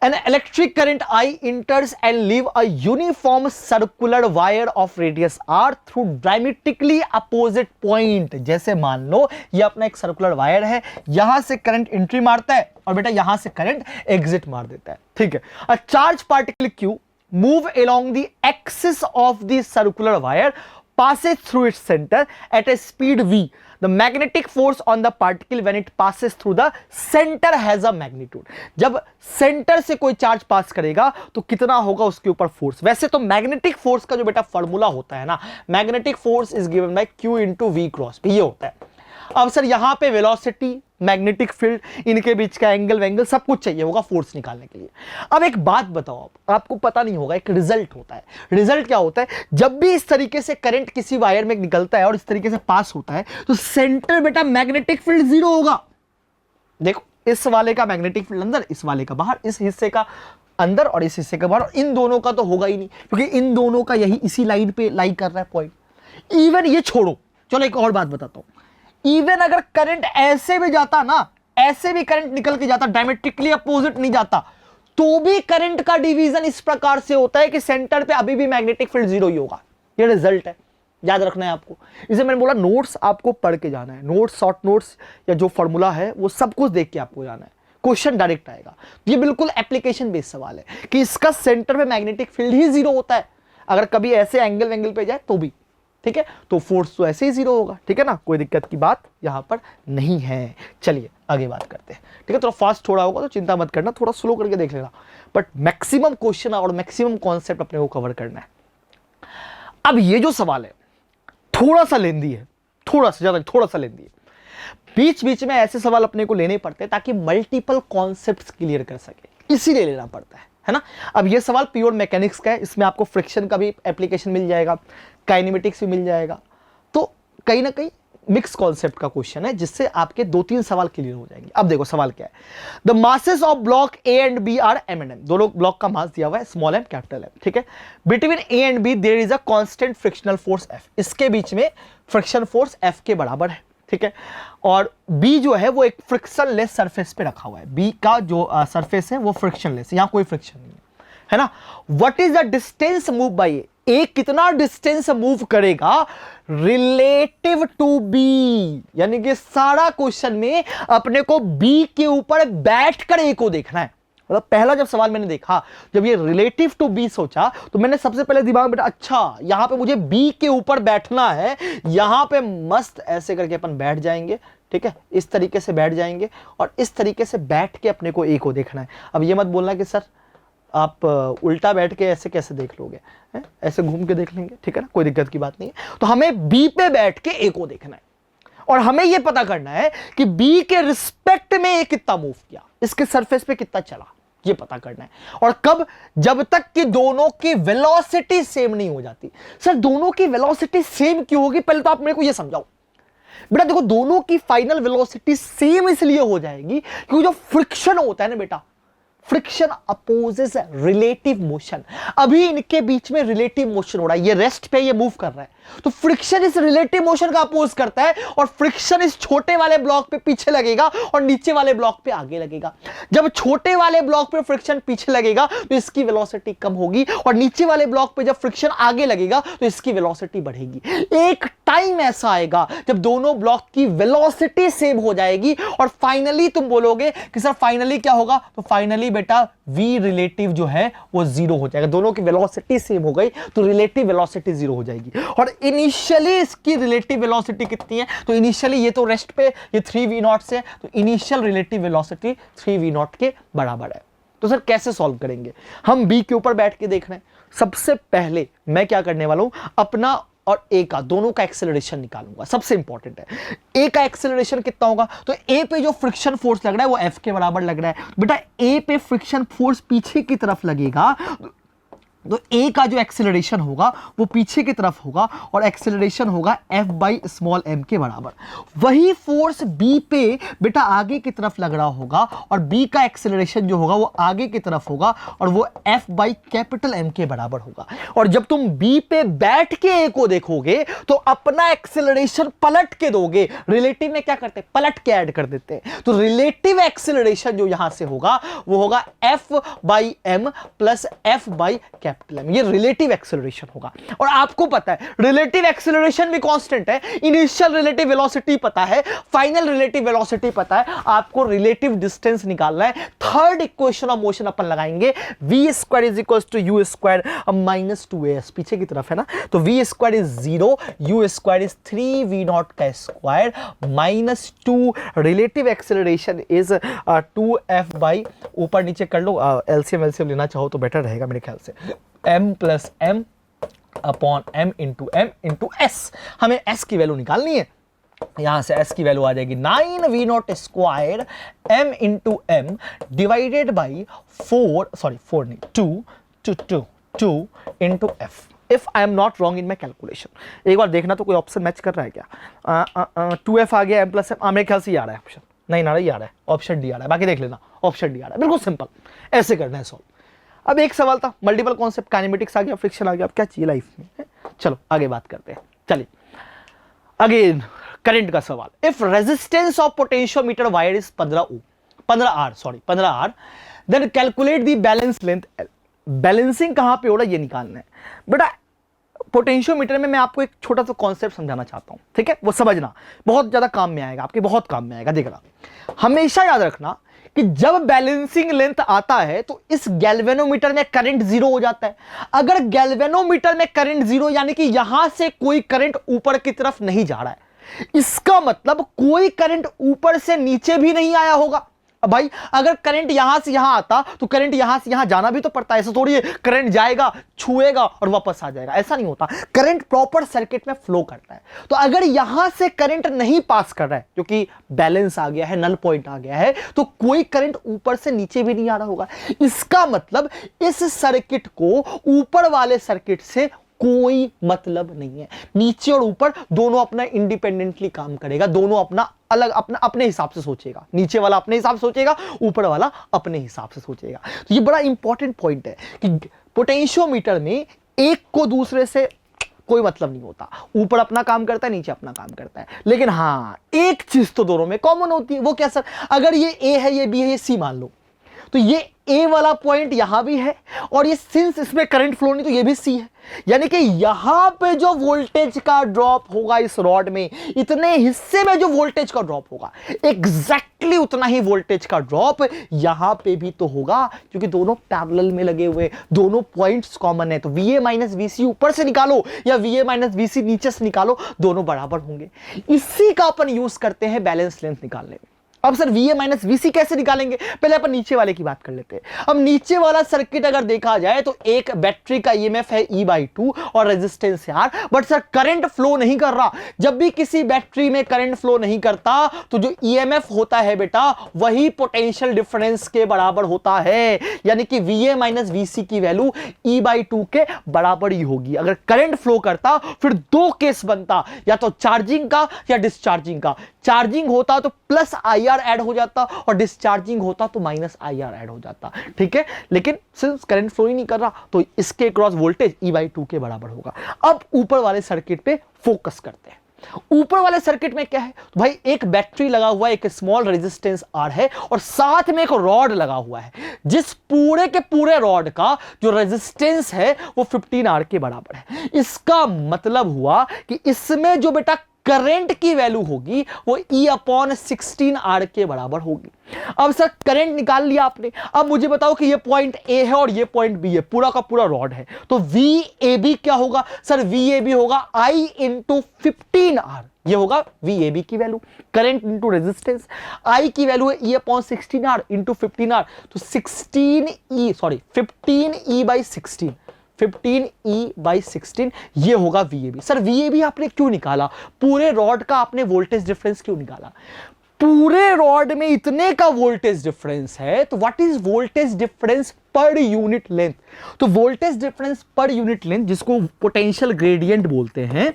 an electric current I enters and leave a uniform circular wire of radius r through diametrically opposite point। जैसे मान लो ये अपना एक सर्कुलर वायर है, यहां से करंट एंट्री मारता है और बेटा यहां से करंट एग्जिट मार देता है, ठीक है। a charge particle q move along the axis of the circular wire passes through its center at a speed v। The magnetic force on the particle when it passes through the center has a magnitude। जब centre से कोई charge पास करेगा तो कितना होगा उसके ऊपर force. वैसे तो मैग्नेटिक फोर्स का जो बेटा फॉर्मूला होता है ना, magnetic force is given by q into V cross p, ये होता है। अब सर यहां पे वेलोसिटी, मैग्नेटिक फील्ड, इनके बीच का एंगल सब कुछ चाहिए होगा फोर्स निकालने के लिए। अब एक बात बताओ, आपको पता नहीं होगा, एक रिजल्ट होता है। रिजल्ट क्या होता है? जब भी इस तरीके से करंट किसी वायर में निकलता है और इस तरीके से पास होता है तो सेंटर बेटा मैग्नेटिक फील्ड 0 होगा। देखो, इस वाले का मैग्नेटिक फील्ड अंदर, इस वाले का बाहर, इस हिस्से का अंदर और इस हिस्से का बाहर, और इन दोनों का तो होगा ही नहीं क्योंकि इन दोनों का यही इसी लाइन पे लाई कर रहा है पॉइंट। इवन ये छोड़ो, चलो एक और बात बताता हूं, इवन अगर करंट ऐसे भी जाता ना, ऐसे भी करंट निकल के जाता, डायमेट्रिकली अपोजिट नहीं जाता, तो भी करंट का डिवीजन इस प्रकार से होता है कि सेंटर पे अभी भी मैग्नेटिक फील्ड 0 ही होगा। ये रिजल्ट है, याद रखना है आपको। इसे मैंने बोला नोट्स आपको पढ़ के जाना है, नोट्स, शॉर्ट नोट्स या जो फॉर्मूला है वो सब कुछ देख के आपको जाना है, क्वेश्चन डायरेक्ट आएगा। ये बिल्कुल एप्लीकेशन बेस्ड सवाल है कि इसका सेंटर में मैग्नेटिक फील्ड ही 0 होता है, अगर कभी ऐसे एंगल पे जाए तो भी, ठीक है, तो फोर्स तो ऐसे ही 0 होगा, ठीक है ना, कोई दिक्कत की बात यहां पर नहीं है। चलिए आगे बात करते हैं, ठीक है। थोड़ा फास्ट थोड़ा होगा तो चिंता मत करना, थोड़ा स्लो करके देख लेना, बट मैक्सिमम क्वेश्चन और मैक्सिमम कॉन्सेप्ट अपने को कवर करना है। अब ये जो सवाल है थोड़ा सा लेंदी है, थोड़ा सा लेंदी है। बीच बीच में ऐसे सवाल अपने को लेने पड़ते हैं ताकि मल्टीपल कॉन्सेप्ट्स क्लियर कर सके, इसीलिए लेना पड़ता है ना। अब ये सवाल प्योर मैकेनिक्स का है, इसमें आपको फ्रिक्शन का भी एप्लीकेशन मिल जाएगा, काइनेमेटिक्स भी मिल जाएगा, तो कहीं ना कहीं मिक्स कॉन्सेप्ट का क्वेश्चन है जिससे आपके 2-3 सवाल क्लियर हो जाएंगे। अब देखो सवाल क्या है, the masses of block A and B are M and N. दोनों ब्लॉक का मास दिया हुआ है, स्मॉल एम कैपिटल एम, ठीक है। Between A and B there is a constant frictional force F. इसके बीच में फ्रिक्शन फोर्स एफ के बराबर है, ठीक है। और बी जो है वो एक फ्रिक्शनलेस सरफेस पे रखा हुआ है, बी का जो सरफेस है वो फ्रिक्शनलेस है, यहां कोई फ्रिक्शन नहीं है ना। What is the distance move by A? A कितना डिस्टेंस मूव करेगा रिलेटिव टू बी, यानी कि सारा क्वेश्चन में अपने को बी के ऊपर बैठकर ए को देखना है। मतलब पहला जब सवाल मैंने देखा, जब ये रिलेटिव टू बी सोचा, तो मैंने सबसे पहले दिमाग में बैठा, अच्छा यहां पे मुझे बी के ऊपर बैठना है, यहां पे मस्त ऐसे करके अपन बैठ जाएंगे, ठीक है, इस तरीके से बैठ जाएंगे और इस तरीके से बैठ के अपने को ए को देखना है। अब ये मत बोलना कि सर आप उल्टा बैठ के ऐसे कैसे देख लोगे, ऐसे घूम के देख लेंगे, ठीक है ना, कोई दिक्कत की बात नहीं है। तो हमें बी पे बैठ के ए को देखना है और हमें यह पता करना है कि बी के रिस्पेक्ट में ए कितना मूव किया, इसके सरफेस पे कितना चला, ये पता करना है। और कब? जब तक कि दोनों की वेलोसिटी सेम नहीं हो जाती। सर दोनों की वेलोसिटी सेम क्यों होगी, पहले तो आप मेरे को यह समझाओ। बेटा देखो, दोनों की फाइनल वेलोसिटी सेम इसलिए हो जाएगी क्योंकि जो फ्रिक्शन होता है ना बेटा, फ्रिक्शन अपोजेस रिलेटिव मोशन। अभी इनके बीच में रिलेटिव मोशन हो रहा है, ये रेस्ट पे ये मूव कर रहा है, तो फ्रिक्शन इस रिलेटिव मोशन का अपोज करता है और फ्रिक्शन इस छोटे वाले ब्लॉक पे पीछे लगेगा और नीचे वाले ब्लॉक पे आगे लगेगा। जब छोटे वाले ब्लॉक पे फ्रिक्शन पीछे लगेगा तो इसकी वेलोसिटी कम होगी और नीचे वाले ब्लॉक पे जब फ्रिक्शन आगे लगेगा तो इसकी वेलोसिटी बढ़ेगी। एक टाइम ऐसा आएगा जब दोनों ब्लॉक की वेलोसिटी सेम हो जाएगी और फाइनली तुम बोलोगे कि सर फाइनली क्या होगा, तो फाइनली बेटा v रिलेटिव जो है वो 0 हो जाएगा। दोनों की वेलोसिटी सेम हो गई तो रिलेटिव वेलोसिटी 0 हो जाएगी। और इनिशियली इसकी रिलेटिव वेलोसिटी कितनी है, तो इनिशियली ये तो रेस्ट पे ये 3v0 से, तो इनिशियल रिलेटिव वेलोसिटी 3v0 के बराबर है। तो सर कैसे सॉल्व करेंगे, हम बी के ऊपर बैठ के देख रहे हैं। सबसे पहले मैं क्या करने वाला हूं, अपना और ए का दोनों का एक्सेलरेशन निकालूंगा, सबसे इंपॉर्टेंट है। ए का एक्सेलरेशन कितना होगा, तो ए पे जो फ्रिक्शन फोर्स लग रहा है वो एफ के बराबर लग रहा है। बेटा ए पे फ्रिक्शन फोर्स पीछे की तरफ लगेगा तो ए का जो एक्सेलरेशन होगा वो पीछे की तरफ होगा और एक्सेलरेशन होगा एफ बाई स्मॉल एम के बराबर। वही फोर्स बी पे बेटा आगे की तरफ लग रहा होगा और बी का एक्सेलरेशन जो होगा वो आगे की तरफ होगा और वो एफ बाई कैपिटल एम के बराबर होगा। और जब तुम बी पे बैठ के ए को देखोगे तो अपना एक्सेलरेशन पलट के दोगे। रिलेटिव में क्या करते हैं, पलट के ऐड कर देते हैं। तो रिलेटिव एक्सेलरेशन जो यहां से होगा वो होगा F by M plus F by capital M. ये रिलेटिव एक्सेलरेशन होगा। और आपको पता है रिलेटिव एक्सेलरेशन भी कांस्टेंट है, इनिशियल रिलेटिव वेलोसिटी पता है, फाइनल रिलेटिव वेलोसिटी पता है, आपको रिलेटिव डिस्टेंस निकालना है। थर्ड इक्वेशन ऑफ मोशन अपन लगाएंगे, v square is equal to U square minus 2as, पीछे की तरफ है ना, तो v square is 0, U square is 3v0 का square minus 2, relative acceleration is 2f by, ऊपर नीचे कर लो, एलसीएम लेना चाहो तो बेटर रहेगा मेरे ख्याल से, m plus m upon m into s। हमें s की वैल्यू निकालनी है। यहां से s की वैल्यू आ जाएगी 9v0 square m into m divided by 2 into f। If I am not wrong in my calculation, एक बार देखना तो कोई ऑप्शन मैच कर रहा है क्या। 2f आ गया m प्लस m, मेरे ख्याल से ये आ रहा है ऑप्शन, नहीं आ रहा, ये आ रहा है ऑप्शन डी आ रहा है, बाकी देख लेना ऑप्शन डी आ रहा है, बिल्कुल सिंपल ऐसे करना है सॉल्व। अब एक सवाल था, मल्टीपल कॉन्सेप्ट, काइनेमेटिक्स आ गया, फ्रिक्शन आ गया, अब क्या चाहिए लाइफ में। चलो आगे बात करते हैं। चलिए अगेन करंट का सवाल। If resistance of potentiometer wire is 15 R, then calculate the balance length. Balancing कहां पे हो रहा है ये निकालना है बेटा। पोटेंशियोमीटर में मैं आपको एक छोटा सा कॉन्सेप्ट समझाना चाहता हूं, ठीक है, वो समझना, बहुत ज्यादा काम में आएगा, आपके बहुत काम में आएगा। देखना, हमेशा याद रखना कि जब बैलेंसिंग लेंथ आता है तो इस गैल्वेनोमीटर में करंट जीरो हो जाता है। अगर गैल्वेनोमीटर में करंट जीरो यानी कि यहां से कोई करंट ऊपर की तरफ नहीं जा रहा है, इसका मतलब कोई करंट ऊपर से नीचे भी नहीं आया होगा। अब भाई अगर करंट यहां से यहां आता तो करंट यहां से यहां जाना भी तो पड़ता है, ऐसा थोड़ी है करंट जाएगा, छुएगा और वापस आ जाएगा, ऐसा नहीं होता। करंट प्रॉपर सर्किट में फ्लो करता है। तो अगर यहां से करंट नहीं पास कर रहा है क्योंकि बैलेंस आ गया है, नल पॉइंट आ गया है, तो कोई करंट ऊपर से नीचे भी नहीं आ रहा होगा। इसका मतलब इस सर्किट को ऊपर वाले सर्किट से कोई मतलब नहीं है। नीचे और ऊपर दोनों अपना इंडिपेंडेंटली काम करेगा, दोनों अपना अलग अपने हिसाब से सोचेगा। नीचे वाला अपने हिसाब से सोचेगा, ऊपर वाला अपने हिसाब से सोचेगा। तो ये बड़ा इंपॉर्टेंट पॉइंट है कि पोटेंशियोमीटर में एक को दूसरे से कोई मतलब नहीं होता, ऊपर अपना काम करता है, नीचे अपना काम करता है। लेकिन हां एक चीज तो दोनों में कॉमन होती है, वो क्या सर, अगर ये ए है, ये बी है, ये सी मान लो, तो ये ए वाला पॉइंट यहां भी है और ये सिंस इसमें करंट फ्लो नहीं तो ये भी सी है, यानी कि यहां पे जो वोल्टेज का ड्रॉप होगा इस रॉड में, इतने हिस्से में जो वोल्टेज का ड्रॉप होगा, एग्जैक्टली उतना ही वोल्टेज का ड्रॉप यहां पे भी तो होगा, क्योंकि दोनों पैरेलल में लगे हुए, दोनों पॉइंट्स कॉमन है। तो VA माइनस VC ऊपर से निकालो या VA माइनस VC नीचे से निकालो, दोनों बराबर होंगे। इसी का अपन यूज करते हैं बैलेंस लेंथ निकालने में। अब सर VA माइनस VC कैसे निकालेंगे, पहले अपन नीचे वाले की बात कर लेते हैं। अब नीचे वाला सर्किट अगर देखा जाए तो एक बैटरी का EMF है E/2 और रेजिस्टेंस है R, but sir current flow नहीं कर रहा। जब भी किसी बैटरी में करंट फ्लो नहीं करता तो जो EMF होता है बेटा वही पोटेंशियल डिफरेंस के बराबर होता है, यानी कि VA माइनस VC की वैल्यू E/2 के बराबर ही होगी। अगर करंट फ्लो करता फिर दो केस बनता, या तो चार्जिंग का या डिस्चार्जिंग का। चार्जिंग होता तो प्लस IR ऐड हो जाता और डिस्चार्जिंग होता तो माइनस IR ऐड हो जाता, ठीक है। लेकिन सिंस करंट फ्लो ही नहीं कर रहा तो इसके क्रॉस वोल्टेज E/2 के बराबर होगा। अब ऊपर वाले सर्किट पे फोकस करते हैं। ऊपर वाले सर्किट में क्या है, तो भाई एक बैटरी लगा हुआ है, एक स्मॉल रेजिस्टेंस R है और साथ में एक रॉड लगा हुआ है, जिस पूरे के पूरे रॉड का जो रेजिस्टेंस है वो 15R के बराबर है। इसका मतलब हुआ कि इसमें जो बेटा करंट की वैल्यू होगी वो E/16R के बराबर होगी। अब सर करंट निकाल लिया आपने, अब मुझे बताओ कि ये पॉइंट A है और ये पॉइंट B है, पूरा का पूरा रॉड है, तो VAB क्या होगा सर, VAB होगा I इंटू 15R, ये होगा VAB की value. Current into resistance, I की वैल्यू है E/16R इंटू 15R, तो 15E/16 ये होगा VAB। सर VAB आपने क्यों निकाला, पूरे रॉड का आपने वोल्टेज डिफरेंस क्यों निकाला, पूरे रॉड में इतने का वोल्टेज डिफरेंस है, तो what is voltage difference per unit length? तो voltage difference per unit length, जिसको पोटेंशियल ग्रेडियंट बोलते हैं,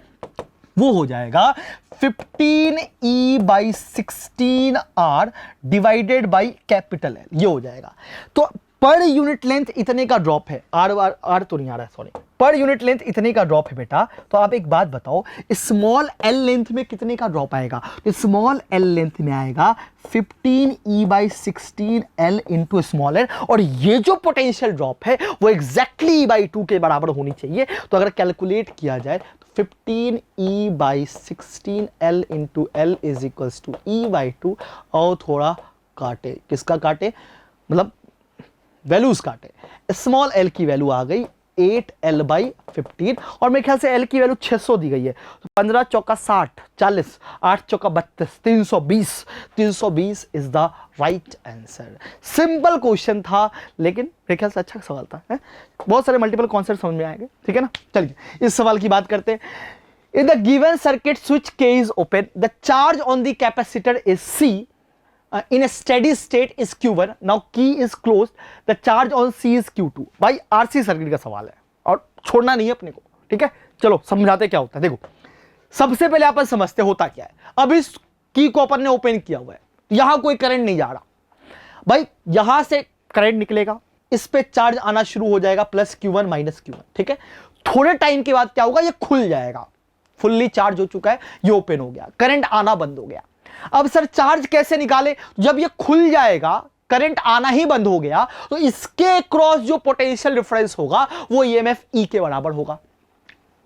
वो हो जाएगा 15E/16R divided by capital L, ये हो जाएगा। तो पर यूनिट लेंथ इतने का ड्रॉप है, आर तो नहीं आ रहा है, सॉरी, पर यूनिट लेंथ इतने का ड्रॉप है बेटा। तो आप एक बात बताओ, स्मॉल एल लेंथ में कितने का ड्रॉप आएगा? तो स्मॉल एल लेंथ में आएगा 15E/16L इंटू स्मॉल एल, और ये जो पोटेंशियल ड्रॉप है वो एग्जैक्टली E/2 के बराबर होनी चाहिए। तो अगर कैलकुलेट किया जाए तो 15E/16L into L is equals to E/2, और थोड़ा काटे, किसका काटे, मतलब वैल्यूज काटे। स्मॉल एल की वैल्यू आ गई 8L/15, और मेरे ख्याल से एल की वैल्यू 600 दी गई है। तो 15 चौका 60, 40, 8 चौका 32, 320 is the right answer. Simple question था, लेकिन मेरे ख्याल से अच्छा सवाल था है? बहुत सारे मल्टीपल कॉन्सेप्ट समझ में आएंगे, ठीक है ना। चलिए इस सवाल की बात करते हैं। In the given circuit switch K is open, the charge on the capacitor is C, in a steady state is Q1, now key is closed, the charge on C is Q2। भाई RC circuit का सवाल है और छोड़ना नहीं है अपने को, ठीक है। चलो समझाते क्या होता है। देखो सबसे पहले अपन समझते होता क्या है। अब इस की को अपन ने ओपन किया हुआ है, यहां कोई करंट नहीं जा रहा भाई, यहां से करंट निकलेगा, इस पे चार्ज आना शुरू हो जाएगा, प्लस Q1 माइनस Q1, ठीक है। थोड़े टाइम के बाद क्या होगा, ये खुल जाएगा, फुल्ली चार्ज हो चुका है, ये ओपन हो गया, करंट आना बंद हो गया। अब सर चार्ज कैसे निकाले? जब ये खुल जाएगा, करंट आना ही बंद हो गया, तो इसके क्रॉस जो पोटेंशियल डिफरेंस होगा वो EMF E के बराबर होगा।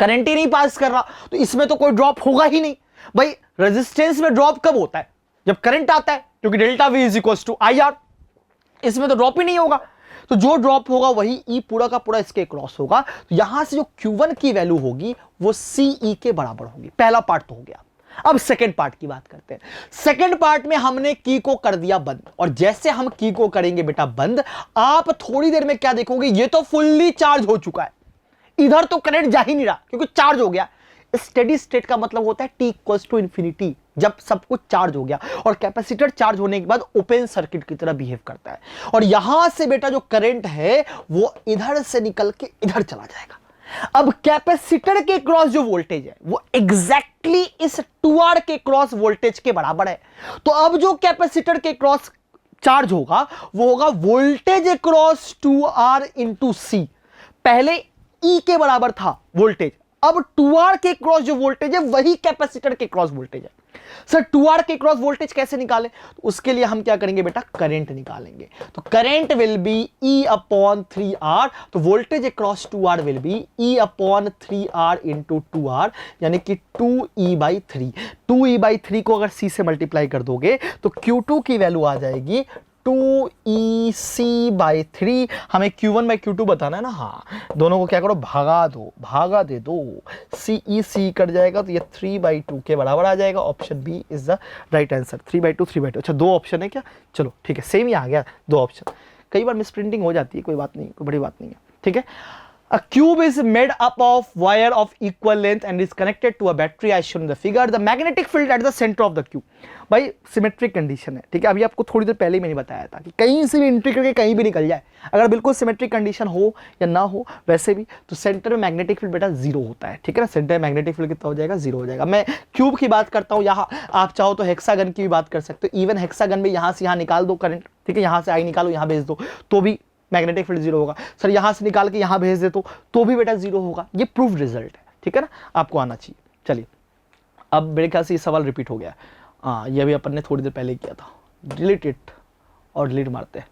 करंट ही नहीं पास कर रहा, तो इसमें तो कोई ड्रॉप होगा ही नहीं। भाई रेजिस्टेंस में ड्रॉप कब होता है? जब करंट आता है, क्योंकि delta V is equals to IR। इसमें तो ड्रॉप ही नहीं होगा, तो जो ड्रॉप होगा वही E पूरा का पूरा इसके क्रॉस होगा। तो यहां से जो Q1 की वैल्यू होगी वो CE के बराबर होगी। पहला पार्ट तो हो गया। अब सेकंड पार्ट की बात करते हैं। सेकंड पार्ट में हमने की को कर दिया बंद, और जैसे हम की को करेंगे बेटा बंद, आप थोड़ी देर में क्या देखोगे, ये तो फुल्ली चार्ज हो चुका है, इधर तो करंट जा ही नहीं रहा क्योंकि चार्ज हो गया। स्टेडी स्टेट का मतलब होता है T इक्वल्स टू इन्फिनिटी, जब सब कुछ चार्ज हो गया, और कैपेसिटर चार्ज होने के बाद ओपन सर्किट की तरह बिहेव करता है, और यहां से बेटा जो करंट है वो इधर से निकल के इधर चला जाएगा। अब कैपेसिटर के क्रॉस जो वोल्टेज है वो एग्जैक्टली इस 2R के क्रॉस वोल्टेज के बराबर है। तो अब जो कैपेसिटर के क्रॉस चार्ज होगा वो होगा voltage cross 2R into C। पहले E के बराबर था वोल्टेज, अब 2R के क्रॉस जो वोल्टेज है वही कैपेसिटर के क्रॉस वोल्टेज है। सर 2R के क्रॉस वोल्टेज कैसे निकालें? तो उसके लिए हम क्या करेंगे बेटा, करंट निकालेंगे। तो करंट विल बी E/3R, तो voltage across 2R will be E/3R into 2R, यानी कि 2E/3। 2E/3 को अगर C से मल्टीप्लाई कर दोगे तो Q2 की वैल्यू आ जाएगी 2EC/3। हमें Q1/Q2 बताना है ना, हाँ, दोनों को क्या करो, भागा दे दो, CEC कट जाएगा तो ये 3/2 के बराबर आ जाएगा। Option B is the right answer. 3/2। अच्छा दो ऑप्शन है क्या? चलो ठीक है, सेम ही आ गया दो ऑप्शन। कई बार मिसप्रिंटिंग हो जाती है, कोई बात नहीं, कोई बड़ी बात नहीं है, ठीक है। A cube is made up of wire of equal length and is connected to a battery as shown in the figure. The magnetic field at the center of the cube. भाई सिमेट्रिक कंडीशन है, ठीक है। अभी आपको थोड़ी देर पहले ही मैंने बताया था कि कहीं से भी एंट्री करके कहीं भी निकल जाए, अगर बिल्कुल सिमेट्रिक कंडीशन हो या ना हो वैसे भी, तो सेंटर में मैग्नेटिक फील्ड बेटा जीरो होता है, ठीक है ना। सेंटर में मैग्नेटिक फील्ड कितना हो जाएगा, जीरो हो जाएगा। मैं क्यूब की बात करता हूँ, यहाँ आप चाहो तो हेक्सागन की भी बात कर सकते हो। इवन हेक्सागन में यहाँ से यहाँ निकाल दो करंट, ठीक है, यहाँ से आई निकालो, यहाँ भेज दो तो भी मैग्नेटिक फील्ड जीरो होगा। सर यहां से निकाल के यहां भेज दे तो भी बेटा जीरो होगा। ये प्रूफ रिजल्ट है, ठीक है ना, आपको आना चाहिए। चलिए अब मेरे ख्याल से ये सवाल रिपीट हो गया। ये भी अपन ने थोड़ी देर पहले किया था। डिलीट इट और डिलीट मारते हैं,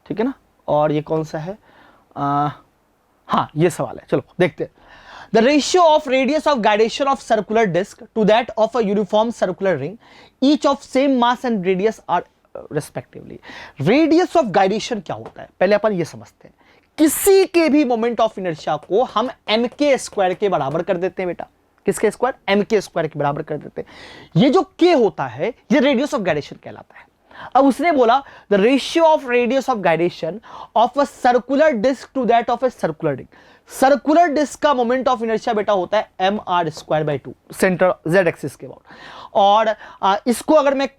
ठीक है ना। और ये कौन सा है? हाँ ये सवाल है, चलो देखते हैं। The ratio of radius of gyration of circular disc to that of a uniform circular ring, each of same mass and radius are respectively. Radius of gyration क्या होता है पहले अपन ये समझते हैं। किसी के भी मोमेंट ऑफ इनर्शिया को हम mk स्क्वायर के बराबर कर देते हैं बेटा। किसके स्क्वायर? mk स्क्वायर के बराबर कर देते हैं। ये जो k होता है ये रेडियस ऑफ गाइडेशन कहलाता है। अब उसने बोला the ratio of radius of gyration of a circular disc to that of a circular ring. Circular disc का मोमेंट ऑफ इनर्शिया बेटा होता है mr² by 2 centre z axis के बाद। और इसको अगर मैं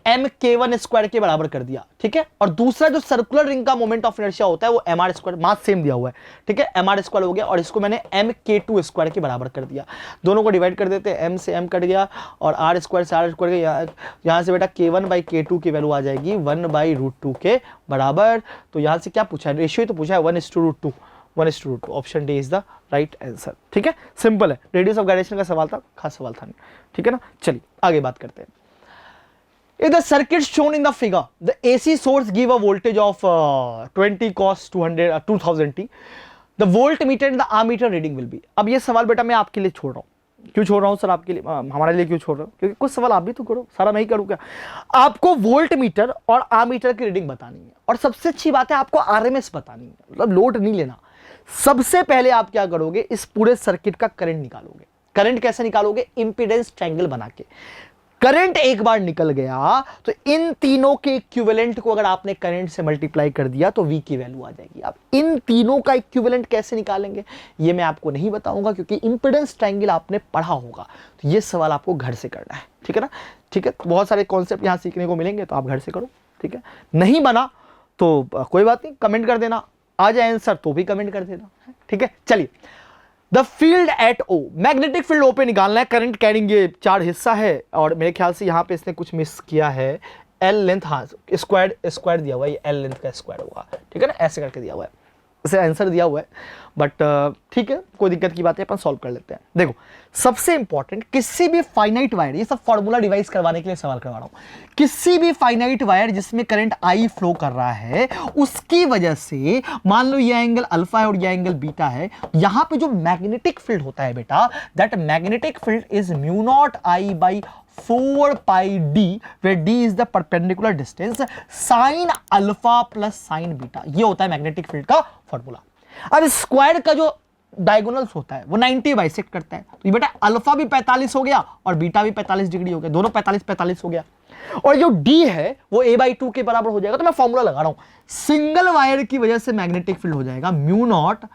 एम के वन स्क्वायर के बराबर कर दिया, ठीक है। और दूसरा जो सर्कुलर रिंग का मोमेंट ऑफ इनर्शिया होता है वो M R square, mass same दिया हुआ है, ठीक है, एम आर स्क्वायर हो गया, और इसको मैंने एम के टू स्क्वायर के बराबर कर दिया। दोनों को डिवाइड कर देते हैं, एम से एम कट गया और आर स्क्वायर से आर स्क्वायर गया। यहाँ से बेटा के वन बाई के टू की वैल्यू आ जाएगी 1/√2 के बराबर। तो यहाँ से क्या पूछा है, रेशियो तो पूछा है 1:√2, 1:√2। Option D is the right answer, ठीक है, सिंपल है। रेडियस ऑफ गायरेशन का सवाल था, खास सवाल था नहीं, ठीक है ना। चलिए आगे बात करते हैं। In the circuit shown in the figure, the AC source give a voltage of 20 cos 2000 t. The voltmeter and the ammeter reading will be. अब ये सवाल बेटा मैं आपके लिए छोड़ रहा हूँ। क्यों छोड़ रहा हूँ सर आपके लिए, हमारे लिए क्यों छोड़ रहा हूँ? क्योंकि कुछ सवाल आप भी तो करो, सारा मैं ही करूँ क्या? आपको वोल्ट मीटर और आमीटर की रीडिंग बतानी है, और सबसे अच्छी बात है आपको आरएमएस बतानी है, मतलब लोड नहीं लेना। सबसे पहले आप क्या करोगे, इस पूरे सर्किट का करंट निकालोगे। करंट कैसे निकालोगे? इंपीडेंस ट्रायंगल बना के। करंट एक बार निकल गया तो इन तीनों के इक्विवेलेंट को अगर आपने करंट से मल्टीप्लाई कर दिया तो V की वैल्यू आ जाएगी। अब इन तीनों का इक्विवेलेंट कैसे निकालेंगे ये मैं आपको नहीं बताऊंगा, क्योंकि इंपीडेंस ट्रायंगल आपने पढ़ा होगा, तो ये सवाल आपको घर से करना है, ठीक है ना। ठीक है, बहुत सारे कॉन्सेप्ट यहां सीखने को मिलेंगे, तो आप घर से करो, ठीक है। नहीं बना तो कोई बात नहीं, कमेंट कर देना, आ जाए आंसर तो भी कमेंट कर देना, ठीक है। चलिए, the field at O, magnetic field O पे निकालना है। करंट कैरिंग ये चार हिस्सा है, और मेरे ख्याल से यहाँ पे इसने कुछ मिस किया है। एल लेंथ, हाँ स्क्वायर दिया हुआ है, ये एल लेंथ का स्क्वायर होगा, ठीक है ना, ऐसे करके दिया हुआ है, इसे आंसर दिया हुआ है, बट ठीक है, कोई दिक्कत की बात है, अपन सॉल्व कर लेते हैं। देखो, सबसे इंपॉर्टेंट, किसी भी फाइनाइट वायर, ये सब फॉर्मूला डिवाइस करवाने के लिए सवाल करवा रहा हूं, किसी भी फाइनाइट वायर जिसमें करंट आई फ्लो कर रहा है, उसकी वजह से मान लो ये एंगल अल्फा है और ये एंगल बीटा है, यहां पे जो मैग्नेटिक फील्ड होता है बेटा, that magnetic field is mu naught I by 4 pi d, where d is the perpendicular distance sin alpha plus sin beta, ये होता है मैग्नेटिक फील्ड का फॉर्मूला। अब स्क्वायर का जो डायगोनल्स होता है वो 90 बाइसेक्ट करता है, तो ये बेटा अल्फा भी 45 हो गया और बीटा भी 45 डिग्री हो गया, दोनों 45 हो गया, और जो d है वो a/2 के बराबर हो जाएगा। तो मैं फॉर्मूला लगा रहा हूं, सिंगल वायर की वजह से मैग्नेटिक फील्ड हो जाएगा mu naught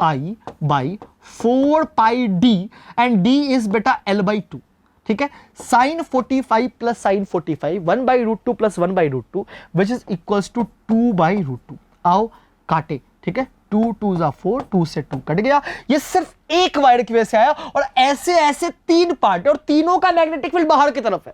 I by 4 pi d, and d is बेटा l/2, ठीक है। Sine 45 plus sine 45, 1/√2 plus 1/√2 which is equals to 2/√2। आओ काटे, ठीक है, 2 2 जा 4, 2 से 2 कट गया। ये सिर्फ एक वायर की वजह से आया, और ऐसे ऐसे तीन पार्ट है, और तीनों का मैग्नेटिक फील्ड बाहर की तरफ है,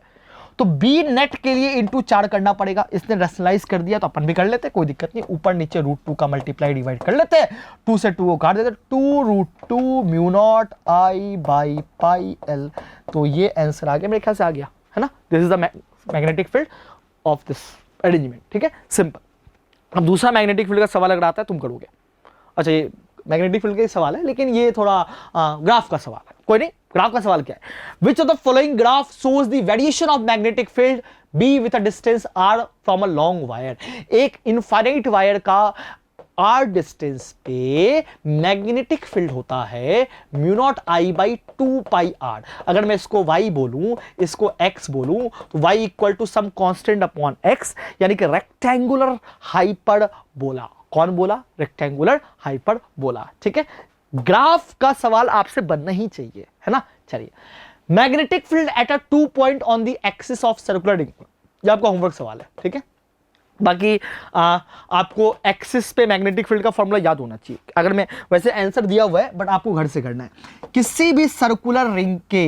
तो बी नेट के लिए इंटू 4 करना पड़ेगा। इसने रेशनलाइज कर दिया तो अपन भी कर लेते हैं, कोई दिक्कत नहीं, ऊपर नीचे √2 का मल्टीप्लाई डिवाइड कर लेते हैं, 2 से 2 को काट देते, 2√2 mu naught I by pi L. तो ये आंसर आ गया, मेरे ख्याल से आ गया है ना। This is the magnetic field of this arrangement, ठीक है, सिंपल। अब दूसरा मैग्नेटिक फील्ड का सवाल अगर आता है तुम करोगे, अच्छा ये मैग्नेटिक फील्ड का ही सवाल है, लेकिन ये थोड़ा ग्राफ का सवाल है, कोई नहीं। ग्राफ का सवाल क्या है, which of the following graph shows the variation of magnetic field B with a distance R from a long wire. एक इनफाइनाइट वायर का आर डिस्टेंस पे मैग्नेटिक फील्ड होता है mu naught I by 2 pi R. अगर मैं इसको y बोलूं, इसको x बोलूं, तो y equal to some constant upon x, यानी कि रेक्टेंगुलर हाइपरबोला। कौन बोला? रेक्टेंगुलर हाइपरबोला, ठीक है। ग्राफ का सवाल आपसे बनना ही चाहिए, है ना। चलिए, magnetic field at a 2 point on the axis of circular ring, ये आपका होमवर्क सवाल है, ठीक है। बाकी आपको एक्सिस पे मैग्नेटिक फील्ड का फॉर्मूला याद होना चाहिए। अगर मैं वैसे आंसर दिया हुआ है, बट आपको घर से करना है। किसी भी सर्कुलर रिंग के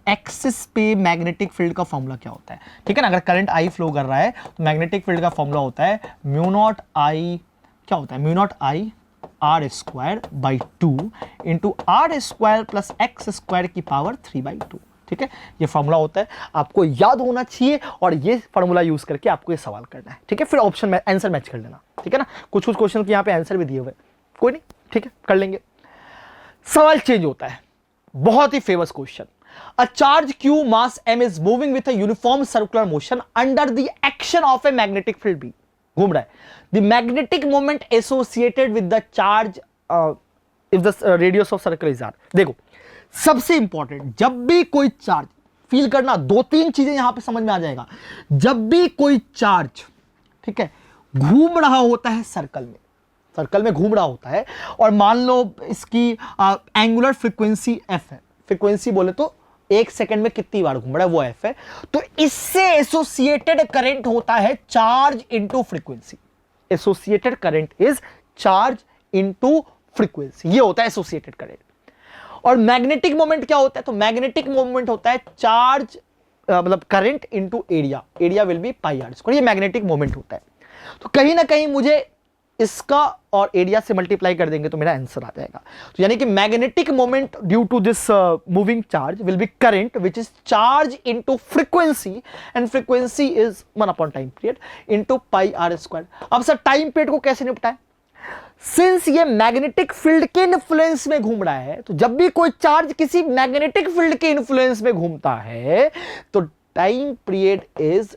एक्सिस पे मैग्नेटिक फील्ड का फॉर्मूला क्या होता है, ठीक है ना। अगर करंट आई फ्लो कर रहा है तो मैग्नेटिक फील्ड का फॉर्मूला होता है म्यू नॉट आई, क्या होता है, mu naught I R square by 2 into R square plus X square की पावर 3/2, ठीक है। ये फॉर्मूला होता है, आपको याद होना चाहिए, और ये फॉर्मूला यूज करके आपको ये सवाल करना है, ठीक है। फिर ऑप्शन में आंसर मैच कर लेना, ठीक है ना। कुछ कुछ क्वेश्चन के यहाँ पे आंसर भी दिए हुए, कोई नहीं, ठीक है, कर लेंगे। सवाल चेंज होता है, बहुत ही famous question. A charge q mass m is moving with a uniform circular motion under the action of a magnetic field B, घूम रहा है। The magnetic moment associated with the charge if the radius of circle is R. देखो, सबसे important, जब भी कोई charge feel करना, 2-3 चीजें यहां पे समझ में आ जाएगा। जब भी कोई चार्ज, ठीक है, घूम रहा होता है सर्कल में घूम रहा होता है, और मान लो इसकी एंगुलर फ्रीक्वेंसी f है, फ्रीक्वेंसी बोले तो 1 सेकंड में कितनी बार घूम रहा है वो एफ है। तो इससे एसोसिएटेड करंट होता है charge into frequency. Associated current is charge into frequency, ये होता है एसोसिएटेड करंट। और मैग्नेटिक मोमेंट क्या होता है? तो मैग्नेटिक मोमेंट होता है चार्ज मतलब current into area, area will be pi R square, ये मैग्नेटिक मोमेंट होता है। तो कहीं ना कहीं मुझे इसका और एरिया से मल्टीप्लाई कर देंगे तो मेरा आंसर आ जाएगा। तो यानी कि magnetic moment due to this moving charge will be current which is charge into frequency, and frequency is 1 upon time period into pi R square. अब सर टाइम पीरियड को कैसे निपटाएं? सिंस ये मैग्नेटिक फील्ड के influence में घूम रहा है, तो जब भी कोई चार्ज किसी मैग्नेटिक फील्ड के इन्फ्लुएंस में घूमता है तो time period is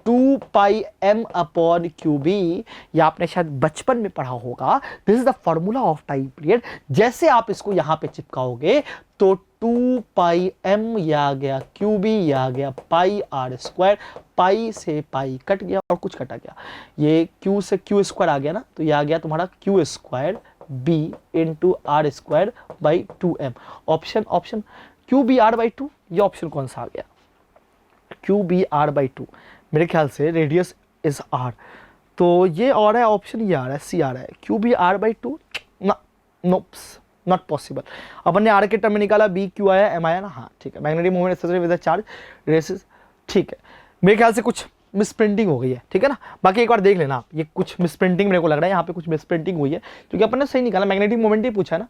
2 pi m upon Q B. ये आपने शायद बचपन में पढ़ा होगा। This is the formula of time period. जैसे आप इसको यहां पे चिपकाओगे तो 2 पाई m ये आ गया, क्यू बी ये आ गया, पाई आर स्क्वायर, पाई से पाई कट गया और कुछ कटा गया, ये q से q स्क्वायर आ गया ना, तो ये आ गया तुम्हारा q square b into R square by 2m। Option Q B R by 2, ये ऑप्शन कौन सा आ गया? क्यू बी आर बाई 2, मेरे ख्याल से रेडियस इज आर, तो ये और है ऑप्शन, ये आ रहा है सी आ रहा है q B R by 2। Nopes not possible. अपन ने आर के टर्म में निकाला, बी क्यू आया, एम आया ना, हाँ ठीक है। Magnetic moment associated with the charge races, ठीक है। मेरे ख्याल से कुछ मिसप्रिंटिंग हो गई है, ठीक है ना। बाकी एक बार देख लेना आप, ये कुछ मिसप्रिंटिंग मेरे को लग रहा है, यहाँ पे कुछ मिसप्रिंटिंग हुई है क्योंकि अपन ने सही निकाला। मैग्नेटिक मोमेंट ही पूछा ना,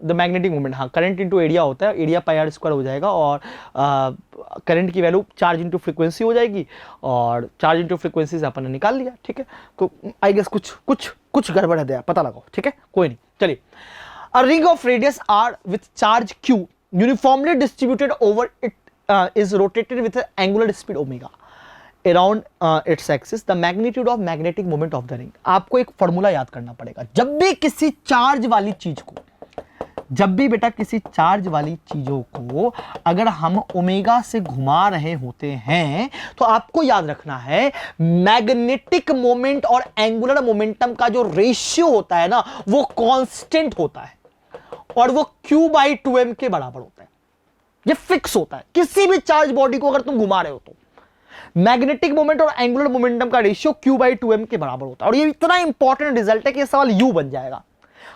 द मैग्नेटिक मोमेंट, हाँ करंट इंटू एरिया होता है, एरिया पाई आर स्क्वायर हो जाएगा और करंट की वैल्यू चार्ज इंटू फ्रीक्वेंसी हो जाएगी और चार्ज इंटू फ्रीक्वेंसी से अपन ने निकाल लिया, ठीक है। तो आई गेस कुछ गड़बड़ है, पता लगाओ, ठीक है, कोई नहीं। चलिए, a ring of radius R with charge Q uniformly distributed over it is rotated with an angular speed omega around its axis, the magnitude of magnetic moment of the ring। आपको एक फॉर्मूला याद करना पड़ेगा। जब भी किसी charge वाली चीज को, जब भी बेटा किसी चार्ज वाली चीजों को अगर हम ओमेगा से घुमा रहे होते हैं तो आपको याद रखना है मैग्नेटिक मोमेंट और एंगुलर मोमेंटम का जो रेशियो होता है ना वो कांस्टेंट होता है और वो q/2m के बराबर होता है। ये फिक्स होता है। किसी भी चार्ज बॉडी को अगर तुम घुमा रहे हो तो मैग्नेटिक मोमेंट और एंगुलर मोमेंटम का रेशियो q/2m के बराबर होता है। और ये इतना इंपॉर्टेंट रिजल्ट है कि ये सवाल यू बन जाएगा।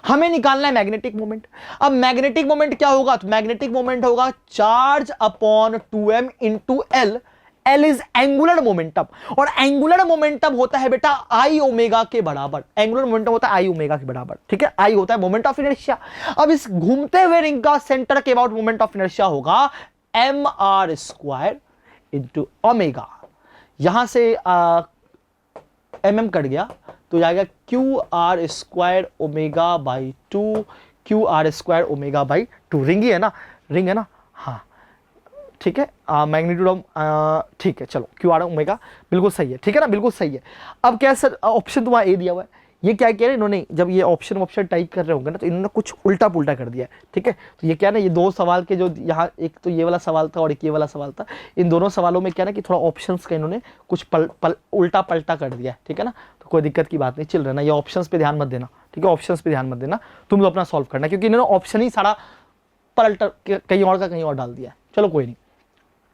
हमें निकालना है मैग्नेटिक मोमेंट। अब मैग्नेटिक मोमेंट क्या होगा? तो मैग्नेटिक मोमेंट होगा charge upon 2m into L. L is angular momentum और एंगुलर मोमेंटम होता है बेटा आई ओमेगा के बराबर। एंगुलर मोमेंटम होता है आई ओमेगा के बराबर, ठीक है। आई होता है मोमेंट ऑफ इनर्शिया। अब इस घूमते हुए रिंग का सेंटर के अबाउट मोमेंट ऑफ इनर्शिया होगा M R square into omega. यहां से एम कट गया तो जाएगा q R square omega by 2, q R square omega by 2। Ring ही है ना, रिंग है ना, हाँ ठीक है। मैग्नीट्यूड ऑफ, ठीक है चलो, क्यू आर ओमेगा बिल्कुल सही है, ठीक है ना, बिल्कुल सही है। अब क्या सर ऑप्शन तुम्हारा ए दिया हुआ है, ये क्या कह रहे हैं इन्होंने, जब ये ऑप्शन टाइप कर रहे होंगे ना तो इन्होंने कुछ उल्टा पुल्टा कर दिया है, ठीक है। तो ये क्या ना, ये दो सवाल के जो यहाँ एक तो ये वाला सवाल था और एक ये वाला सवाल था, इन दोनों सवालों में क्या ना कि थोड़ा ऑप्शंस का इन्होंने कुछ उल्टा पलटा कर दिया है, ठीक है ना। तो कोई दिक्कत की बात नहीं, चिल रहना, ये ऑप्शंस पे ध्यान मत देना, ठीक है, ऑप्शंस पे ध्यान मत देना, तुम लोग अपना सॉल्व करना क्योंकि इन्होंने ऑप्शन ही सारा पलटा कहीं और का कहीं और डाल दिया है। चलो कोई नहीं।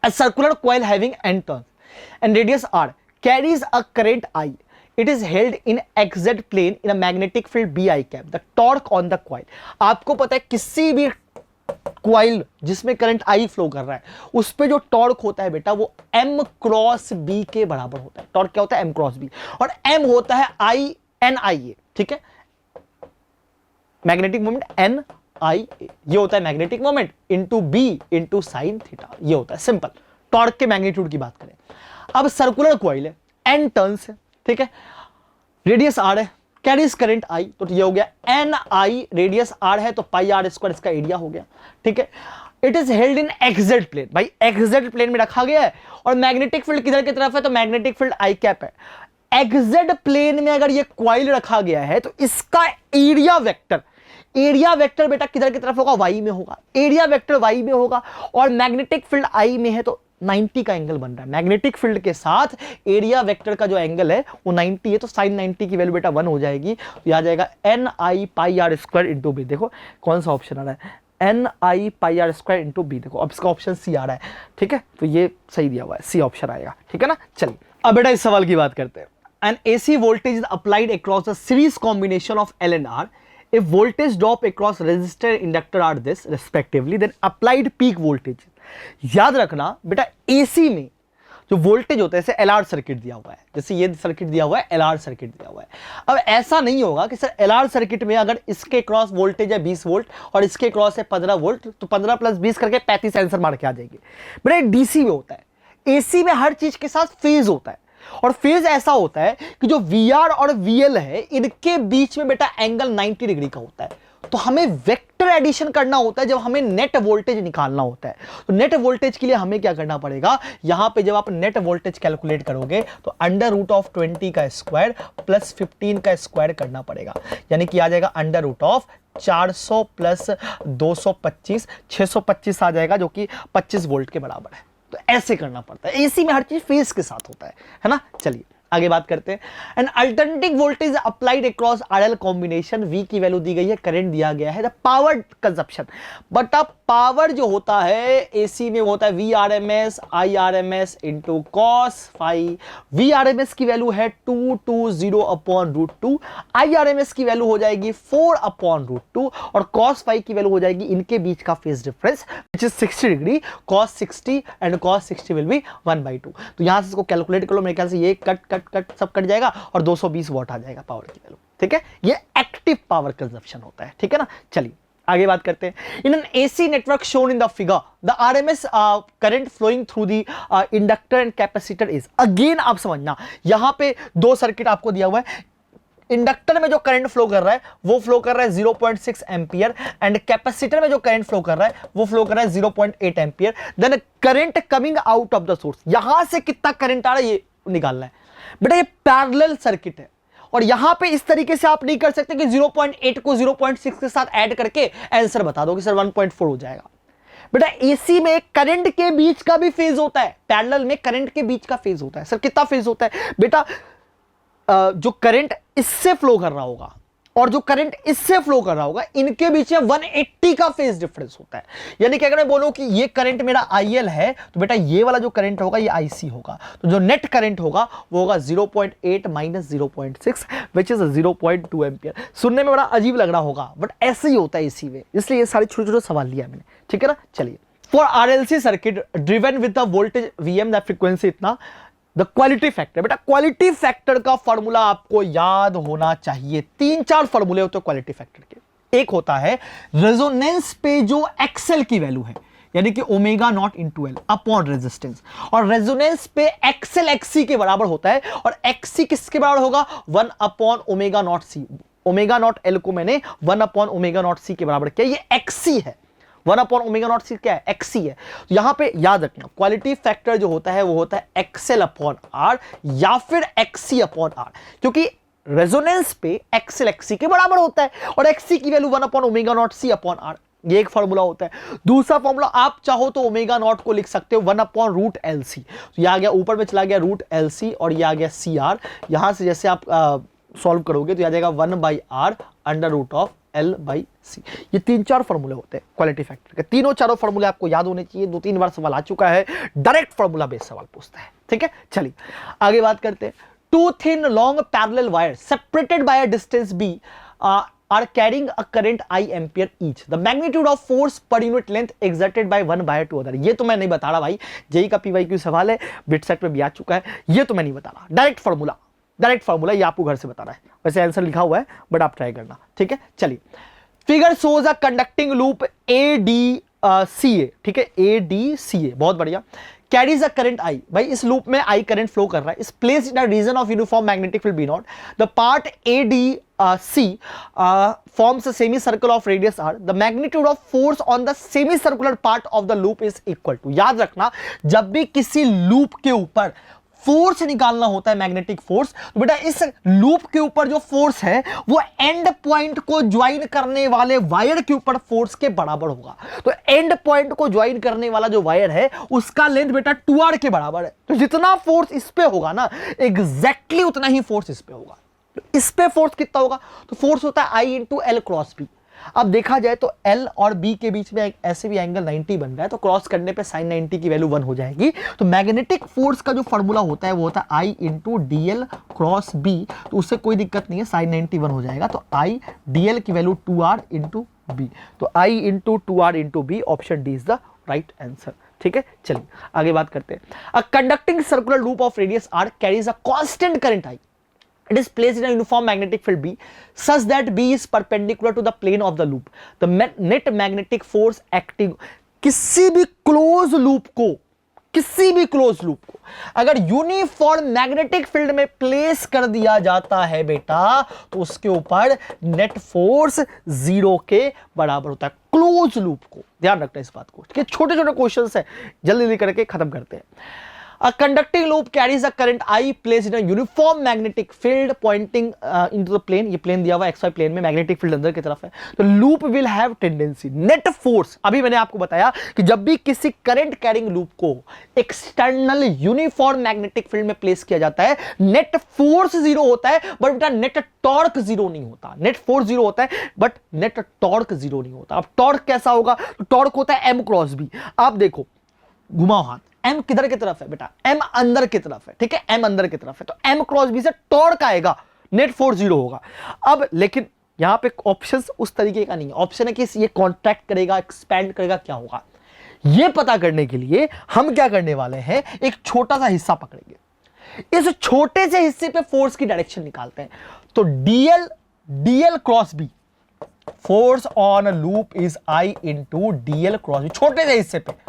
A circular coil having n turns and radius r carries a current I. It is held in xz plane in a magnetic field bi cap. The torque on the coil. आपको पता है किसी भी coil जिसमें current I flow कर रहा है उस पे जो टॉर्क होता है बेटा वो m क्रॉस b के बराबर होता है। टॉर्क क्या होता है? m क्रॉस b और m होता है I n I a, ठीक है। Magnetic moment n I a, ये होता है magnetic moment into b into sine theta, ये होता है सिंपल। टॉर्क के मैग्नीट्यूड की बात करें। अब सर्कुलर कॉइल है, n टर्न्स है, ठीक है, रेडियस r है, कैरीज करंट I, तो ये हो गया n I, रेडियस r है तो पाई आर स्क्वायर इसका एरिया हो गया, ठीक है। It is held in XZ plane, भाई एक्सजेड प्लेन में रखा गया है और मैग्नेटिक फील्ड किधर की तरफ है? तो मैग्नेटिक फील्ड I कैप है। एक्सजेड प्लेन में अगर ये कॉइल रखा गया है तो इसका एरिया वेक्टर बेटा किधर की तरफ होगा? y में होगा। एरिया वेक्टर y में होगा और मैग्नेटिक फील्ड I में है तो 90 का एंगल बन रहा है। मैग्नेटिक फील्ड के साथ एरिया वेक्टर का जो एंगल है वो 90 है तो साइन 90 की वैल्यू बेटा 1 हो जाएगी। तो यह आ जाएगा N I pi R square into B. देखो कौन सा ऑप्शन आ रहा है, NI pi R square into B. देखो अब इसका ऑप्शन सी आ रहा है, ठीक है, तो ये सही दिया हुआ है, सी ऑप्शन आएगा, ठीक है ना। चलिए अब बेटा इस सवाल की बात करते हैं। An AC voltage is applied across the series combination of L and R. If voltage drop across resistor and inductor are this respectively, then applied peak voltage. याद रखना बेटा AC में जो वोल्टेज होता है, जैसे LR सर्किट दिया हुआ है, जैसे ये सर्किट दिया हुआ है, LR सर्किट दिया हुआ है। अब ऐसा नहीं होगा कि सर LR सर्किट में अगर इसके क्रॉस वोल्टेज है 20 वोल्ट और इसके क्रॉस है 15 वोल्ट, तो 15 प्लस 20 करके 35 आंसर मार के आ जाएंगे। बेटा DC में होता है, AC में हर चीज के साथ फेज होता है, और फेज ऐसा होता है कि जो VR और VL है इनके बीच में बेटा एंगल 90 डिग्री का होता है। तो हमें वेक्टर एडिशन करना होता है जब हमें नेट वोल्टेज निकालना होता है। तो नेट वोल्टेज के लिए हमें क्या करना पड़ेगा, यहां पे जब आप नेट वोल्टेज कैलकुलेट करोगे तो √20 का स्क्वायर प्लस 15 का स्क्वायर करना पड़ेगा, यानी कि आ जाएगा √400 प्लस 225, 625 आ जाएगा, जो कि 25 वोल्ट के बराबर है। तो ऐसे करना पड़ता है, AC में हर चीज फेज के साथ होता है ना। चलिए आगे बात करते हैं। An alternating voltage applied across RL combination, V की वैल्यू दी गई है, करंट दिया गया है, द पावर कंजप्शन। बट अब पावर जो होता है AC में होता है VRMS IRMS into cos phi. VRMS की वैल्यू है 220 अपॉन √2, IRMS की वैल्यू हो जाएगी 4 अपॉन √2, और कॉस फाई की वैल्यू हो जाएगी इनके बीच का phase difference which is 60 degree. Cos 60 and cos 60 will be 1/2। तो यहां से इसको कैलकुलेट कर लो, मेरे ख्याल से ये कट सब कट जाएगा और 220 वॉट आ जाएगा पावर की वैल्यू, ठीक है। ये एक्टिव पावर कंजप्शन होता है, ठीक है ना। चलिए आगे बात करते हैं। In an AC network shown in the figure, the RMS current flowing through the inductor and capacitor is. Again आप समझना, यहां पे दो सर्किट आपको दिया हुआ है। इंडक्टर में जो करंट फ्लो कर रहा है वो फ्लो कर रहा है 0.6 एम्पियर, एंड कैपेसिटर में जो करंट फ्लो कर रहा है वो फ्लो कर रहा है 0.8 ampere. Then current coming out of the source, यहां से कितना करंट आ रहा है ये निकालना है। बेटा ये पैरेलल सर्किट है, और यहां पे इस तरीके से आप नहीं कर सकते कि 0.8 को 0.6 के साथ ऐड करके आंसर बता दो कि सर 1.4 हो जाएगा। बेटा AC में करंट के बीच का भी फेज होता है, पैरेलल में करंट के बीच का फेज होता है। सर कितना फेज होता है बेटा, जो करंट इससे फ्लो कर रहा होगा और जो करंट इससे फ्लो कर रहा होगा इनके बीच में 180 का फेज डिफरेंस होता है। यानी कि अगर मैं बोलूं कि ये करंट मेरा IL है, तो बेटा ये वाला जो करंट होगा ये IC होगा, तो जो नेट करंट होगा वो होगा 0.8 माइनस 0.6 विच इज 0.2 एम्पियर। सुनने में बड़ा अजीब लग रहा होगा, बट ऐसे ही होता है AC में, इसलिए ये सारे छोटे छोटे सवाल लिया मैंने, ठीक है ना। चलिए, for RLC circuit driven with the voltage VM, the frequency इतना, द क्वालिटी फैक्टर। बेटा क्वालिटी फैक्टर का फॉर्मूला आपको याद होना चाहिए। 3-4 फॉर्मूले होते हैं क्वालिटी फैक्टर के। एक होता है रेजोनेंस पे जो XL की वैल्यू है, यानी कि ω0 इंटू L अपॉन रेजिस्टेंस, और रेजोनेंस पे XL XC के बराबर होता है, और XC किसके बराबर होगा 1 अपॉन ω0 C। ω0 L को मैंने 1 अपॉन ω0 C के बराबर किया, ये XC है। 1 अपॉन ω0 C क्या है, XC है। तो यहां पे याद रखना क्वालिटी फैक्टर जो होता है वो होता है XL अपॉन R या फिर XC अपॉन R, क्योंकि रेजोनेंस पे XL XC के बराबर होता है, और XC की value 1 upon ω0 C upon R, ये एक फॉर्मूला होता है। दूसरा फॉर्मूला आप चाहो तो ω0 को लिख सकते हो 1 अपॉन √LC। तो ये आ गया, ऊपर में चला गया √LC और ये आ गया CR। यहां से जैसे आप सॉल्व करोगे तो ये आ जाएगा 1/R √L/C। ये 3-4 फॉर्मूले होते हैं क्वालिटी फैक्टर के। तीनों चारों फॉर्मूले आपको याद होने चाहिए, 2-3 बार सवाल आ चुका है, डायरेक्ट फॉर्मूला बेस्ड सवाल पूछता है, ठीक है। चलिए आगे बात करते हैं। Two thin long parallel wire separated by a distance B are carrying a current I ampere each. The magnitude of force per unit length exerted by one wire to other. ये तो मैं नहीं बता रहा भाई, जेई का PYQ सवाल है, बिट सेट में भी आ चुका है, ये तो मैं नहीं बता रहा। डायरेक्ट फॉर्मूला ये आपको घर से बता रहा है, वैसे आंसर लिखा हुआ है बट आप ट्राई करना, ठीक है। चलिए, figure shows a conducting loop ADCA, ठीक है, ADCA, बहुत बढ़िया। कैरीज अ करंट I, भाई इस लूप में I करंट फ्लो कर रहा है, is place in a region of uniform magnetic field B0। The part ADC forms a semicircle of radius R. The magnitude of force on the semicircular part of the loop is equal to। याद रखना, जब भी किसी loop के ऊपर force निकालना होता है, मैग्नेटिक फोर्स, तो बेटा इस लूप के ऊपर जो फोर्स है वो एंड पॉइंट को ज्वाइन करने वाले वायर के ऊपर फोर्स के बराबर होगा। तो एंड पॉइंट को ज्वाइन करने वाला जो वायर है उसका लेंथ बेटा 2R के बराबर है। तो जितना फोर्स इस पे होगा ना, एग्जैक्टली उतना ही फोर्स इस पे होगा। तो इस पे फोर्स कितना होगा, तो फोर्स होता है I into L cross B। अब देखा जाए तो L और B के बीच में ऐसे भी एंगल 90 बन रहा है, तो क्रॉस करने पे sin 90 की वैल्यू 1 हो जाएगी। तो मैग्नेटिक फोर्स का जो फॉर्मूला होता है वो होता है I into D L cross B, तो उससे कोई दिक्कत नहीं है, sin 90 1 हो जाएगा। तो I dl की वैल्यू 2r इंटू बी, तो I into 2r into B, option D is the right answer. ठीक है, चलिए आगे बात करते हैं। A conducting circular loop of radius r carries a constant current I. It is placed in a uniform magnetic field B such that B is perpendicular to the plane of the loop. The net magnetic force acting किसी भी close loop को अगर uniform magnetic field में place कर दिया जाता है बेटा, तो उसके ऊपर नेट फोर्स 0 के बराबर होता है। क्लोज लूप को ध्यान रखना इस बात को, छोटे छोटे क्वेश्चंस है, जल्दी जल्दी करके खत्म करते हैं। A conducting loop carries a current I placed in a uniform magnetic field pointing into the plane. ये प्लेन दिया हुआ XY प्लेन में, मैग्नेटिक फील्ड अंदर की तरफ है, तो loop will have tendency net force. अभी मैंने आपको बताया कि जब भी किसी करंट कैरिंग लूप को एक्सटर्नल यूनिफॉर्म मैग्नेटिक फील्ड में प्लेस किया जाता है, नेट फोर्स 0 होता है, बट बेटा नेट टॉर्क 0 नहीं होता। नेट फोर्स 0 होता है बट नेट टॉर्क 0 नहीं होता। अब टॉर्क कैसा होगा? तो टॉर्क होता है M क्रॉस B। आप देखो, घुमाओ हाथ, M किधर की तरफ है बेटा? M अंदर की तरफ है, ठीक है, M अंदर की तरफ है, तो M क्रॉस B से टॉर्क आएगा, नेट फोर्स 0 होगा। अब लेकिन यहां पे ऑप्शन उस तरीके का नहीं है, ऑप्शन है कि ये कॉन्ट्रैक्ट करेगा, एक्सपैंड करेगा, क्या होगा ये पता करने के लिए हम क्या करने वाले हैं, एक छोटा सा हिस्सा पकड़ेंगे, इस छोटे से हिस्से पे फोर्स की डायरेक्शन निकालते हैं। तो dl cross B, force on loop is I into dl cross B, छोटे से हिस्से पे।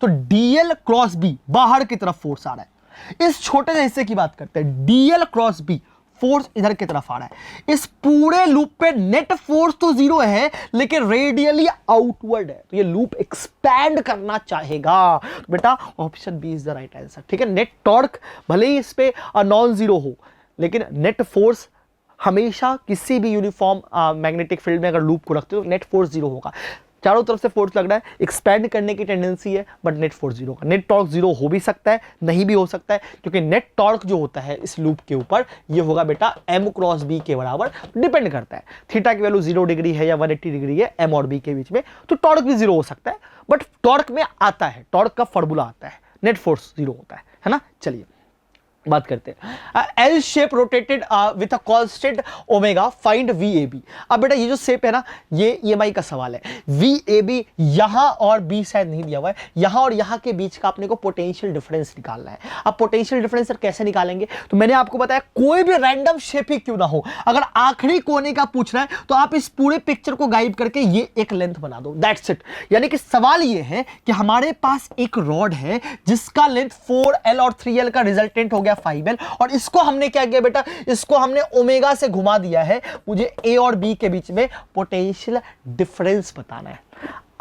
तो dl क्रॉस B बाहर की तरफ फोर्स आ रहा है, इस छोटे से हिस्से की बात करते हैं, dl क्रॉस B फोर्स इधर की तरफ आ रहा है। इस पूरे लूप पे नेट फोर्स तो 0 है लेकिन रेडियली आउटवर्ड है, तो ये लूप एक्सपैंड करना चाहेगा। तो बेटा option B is the right answer. ठीक है, नेट टॉर्क भले ही इस पे नॉन जीरो हो, लेकिन नेट फोर्स हमेशा किसी भी यूनिफॉर्म मैग्नेटिक फील्ड में अगर लूप को रखते हो तो नेट फोर्स 0 होगा। चारों तरफ से फोर्स लग रहा है, एक्सपैंड करने की टेंडेंसी है, बट नेट फोर्स 0 का। नेट टॉर्क 0 हो भी सकता है, नहीं भी हो सकता है, क्योंकि नेट टॉर्क जो होता है इस लूप के ऊपर ये होगा बेटा M क्रॉस B के बराबर, डिपेंड करता है थीटा की वैल्यू 0 डिग्री है या 180 डिग्री है M और B के बीच में, तो टॉर्क भी 0 हो सकता है, बट टॉर्क में आता है, टॉर्क का फॉर्मूला आता है, नेट फोर्स 0 होता है ना। चलिए बात करते हैं। L shape rotated with a constant omega, find VAB। अब बेटा ये जो शेप है ना, ये EMI का सवाल है। VAB यहां और B शायद नहीं दिया हुआ है, यहां और यहां के बीच का अपने को पोटेंशियल डिफरेंस निकालना है। अब पोटेंशियल डिफरेंस कैसे निकालेंगे? तो मैंने आपको बताया कोई भी रैंडम शेप ही क्यों ना हो, अगर आखिरी कोने का पूछ रहा है तो आप इस पूरे पिक्चर को गायब करके ये एक लेंथ बना दो, दैट्स इट। यानी कि सवाल ये है कि हमारे पास एक रॉड है जिसका लेंथ 4L और 3L का रिजल्टेंट हो गया 5L, और इसको हमने क्या किया बेटा, इसको हमने ओमेगा से घुमा दिया है। मुझे A और B के बीच में पोटेंशियल डिफरेंस बताना है।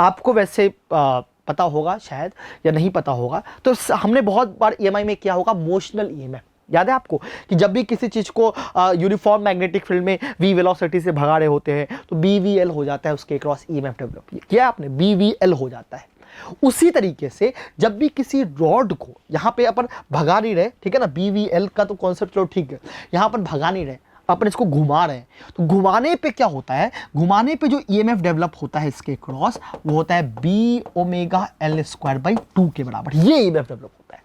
आपको वैसे पता होगा शायद या नहीं पता होगा, तो हमने बहुत बार EMI में किया होगा मोशनल EMF। याद है आपको कि जब भी किसी चीज को यूनिफॉर्म मैग्नेटिक फील्ड में v वेलोसिटी से भगा रहे होते हैं तो BVL हो जाता है, उसके क्रॉस EMF डेवलप किया आपने, BVL हो जाता है। उसी तरीके से जब भी किसी रॉड को यहां पे अपन भगा नहीं रहे, ठीक है ना, BVL का तो कॉन्सेप्ट चलो ठीक है, यहां अपन भगा नहीं रहे, अपन इसको घुमा रहे हैं, तो घुमाने पे क्या होता है, घुमाने पे जो EMF डेवलप होता है इसके क्रॉस, वो होता है B omega L square by 2 के बराबर, ये EMF डेवलप होता है।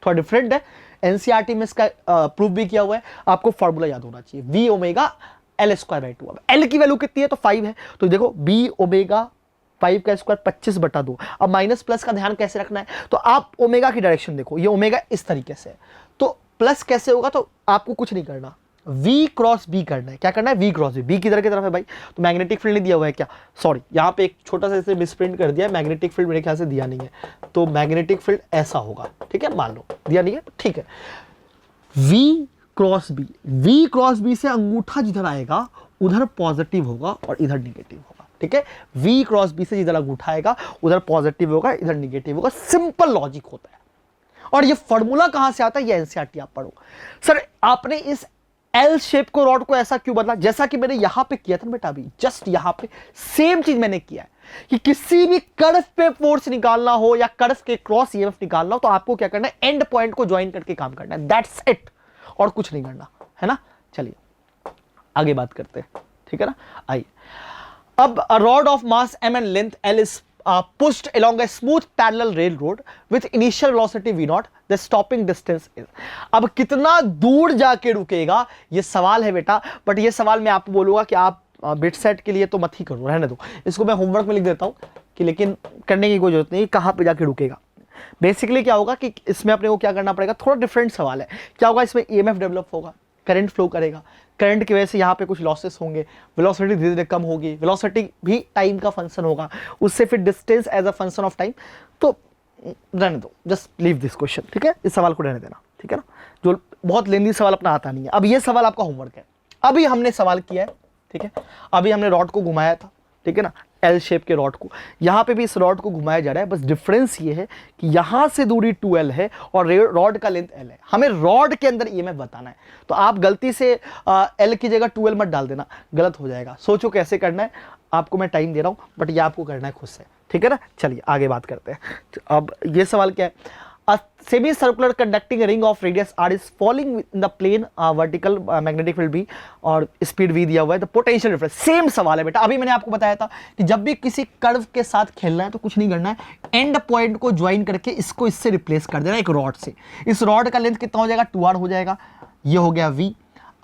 थोड़ा डिफरेंट है, NCERT में इसका प्रूफ भी किया हुआ है, आपको फॉर्मूला याद होना चाहिए, V omega L square by 2। अब L की वैल्यू कितनी है तो 5 है, तो देखो B ओमेगा 5 का स्क्वायर 25/2। अब माइनस प्लस का ध्यान कैसे रखना है, तो आप ओमेगा की डायरेक्शन देखो, ये ओमेगा इस तरीके से है, तो प्लस कैसे होगा, तो आपको कुछ नहीं करना, V क्रॉस B करना है। क्या करना है, V क्रॉस B किधर की तरफ है भाई, तो मैग्नेटिक फील्ड नहीं दिया हुआ है क्या, सॉरी यहाँ पे एक छोटा सा इसे मिसप्रिंट कर दिया है, मैग्नेटिक फील्ड मेरे ख्याल से दिया नहीं है, तो मैग्नेटिक फील्ड ऐसा होगा, ठीक है, मान लो दिया नहीं है, ठीक है। V क्रॉस B से अंगूठा जिधर आएगा उधर पॉजिटिव होगा और इधर निगेटिव होगा, ठीक है। V क्रॉस B से जिधर अंगूठा आएगा उधर पॉजिटिव होगा, इधर निगेटिव होगा, सिंपल लॉजिक होता है। और ये फॉर्मूला कहां से आता है, ये NCERT आप पढ़ो। सर आपने इस L शेप को, रॉड को ऐसा क्यों बदला, जैसा कि मैंने यहां पे किया था ना बेटा, अभी जस्ट यहां पे सेम चीज मैंने किया है कि किसी भी कर्व पे फोर्स निकालना हो या कर्व के क्रॉस EMF निकालना हो तो आपको क्या करना है, एंड पॉइंट को ज्वाइन करके काम करना है, दैट्स इट, और कुछ नहीं करना है ना। चलिए आगे बात करते हैं, ठीक है ना। आइए, अब a rod of mass m and length l is pushed along a smooth parallel railroad with initial velocity v naught, the stopping distance is। अब कितना दूर जाके रुकेगा ये सवाल है बेटा, बट ये सवाल मैं आपको बोलूंगा कि आप बिट सेट के लिए तो मत ही करो, रहने दो इसको, मैं होमवर्क में लिख देता हूं कि लेकिन करने की कोई जरूरत नहीं, कहां पे जाके रुकेगा। बेसिकली क्या होगा कि इसमें अपने को क्या करना पड़ेगा, थोड़ा डिफरेंट सवाल है। क्या होगा इसमें, ईएमएफ डेवलप होगा, करंट फ्लो करेगा, करंट की वजह से यहाँ पे कुछ लॉसेस होंगे, वेलोसिटी धीरे धीरे कम होगी, वेलोसिटी भी टाइम का फंक्शन होगा, उससे फिर distance as a function of time. तो रहने दो, जस्ट लीव दिस क्वेश्चन, ठीक है, इस सवाल को रहने देना, ठीक है ना, जो बहुत लेंदी सवाल अपना आता नहीं है। अब ये सवाल आपका होमवर्क है। अभी हमने सवाल किया है, ठीक है, अभी हमने रॉड को घुमाया था, ठीक है ना, एल शेप के रॉड को, यहाँ पे भी इस रॉड को घुमाया जा रहा है, बस डिफरेंस ये है कि यहाँ से दूरी 2l है और रॉड का लेंथ l है। हमें रॉड के अंदर ईएमएफ बताना है, तो आप गलती से l की जगह 2l मत डाल देना, गलत हो जाएगा। सोचो कैसे करना है, आपको मैं टाइम दे रहा हूँ, बट ये आपको करना है खुद से, ठीक है ना। चलिए आगे बात करते हैं। अब ये सवाल क्या है, A semi-circular conducting ring of radius r is falling in the plane vertical magnetic field B और speed v दिया हुआ है, the potential difference। सेम सवाल है बेटा, अभी मैंने आपको बताया था कि जब भी किसी कर्व के साथ खेलना है तो कुछ नहीं करना है, एंड पॉइंट को ज्वाइन करके इसको इससे रिप्लेस कर देना एक रॉड से। इस रॉड का लेंथ कितना हो जाएगा, 2r हो जाएगा, ये हो गया v।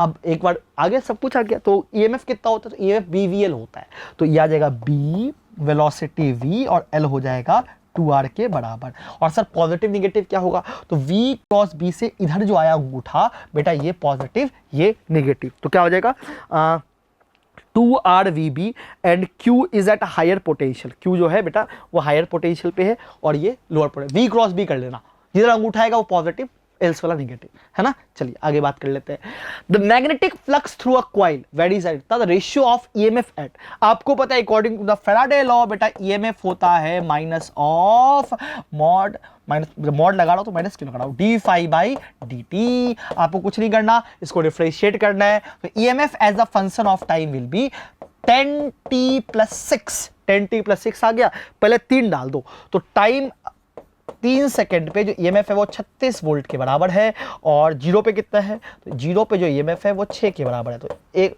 अब एक बार आगे सब कुछ आ गया, तो ईएमएफ कितना होता है, तो ईएमएफ bvl होता है, तो ये आ जाएगा b वेलोसिटी v और l हो जाएगा 2r के बराबर। और सर पॉजिटिव निगेटिव क्या होगा, तो v क्रॉस b से इधर जो आया अंगूठा बेटा, ये पॉजिटिव ये निगेटिव, तो क्या हो जाएगा 2rvb and q is at higher potential. q जो है बेटा वो हायर पोटेंशियल पे है और ये lower potential. v cross b कर लेना, जिधर अंगूठा आएगा वो पॉजिटिव, एल्स वाला निगेटिव, है ना। चलिए आगे बात कर लेते हैं। The magnetic flux through a coil varies at the ratio of EMF at, आपको पता है according to the Faraday law बेटा ईएमएफ होता है minus of mod, minus mod लगा रहा हूं तो माइनस क्यों लगा रहा हूं, D phi by D T. आपको कुछ नहीं करना, इसको डिफरेंशिएट करना है, तो EMF as a function of time will be 10t+6। 10t+6 आ गया, पहले 3 डाल दो, तो टाइम 3 सेकंड पे जो ईएमएफ है वो 36 वोल्ट के बराबर है, और जीरो पे कितना है, तो जीरो पे जो ईएमएफ है वो 6 के बराबर है, तो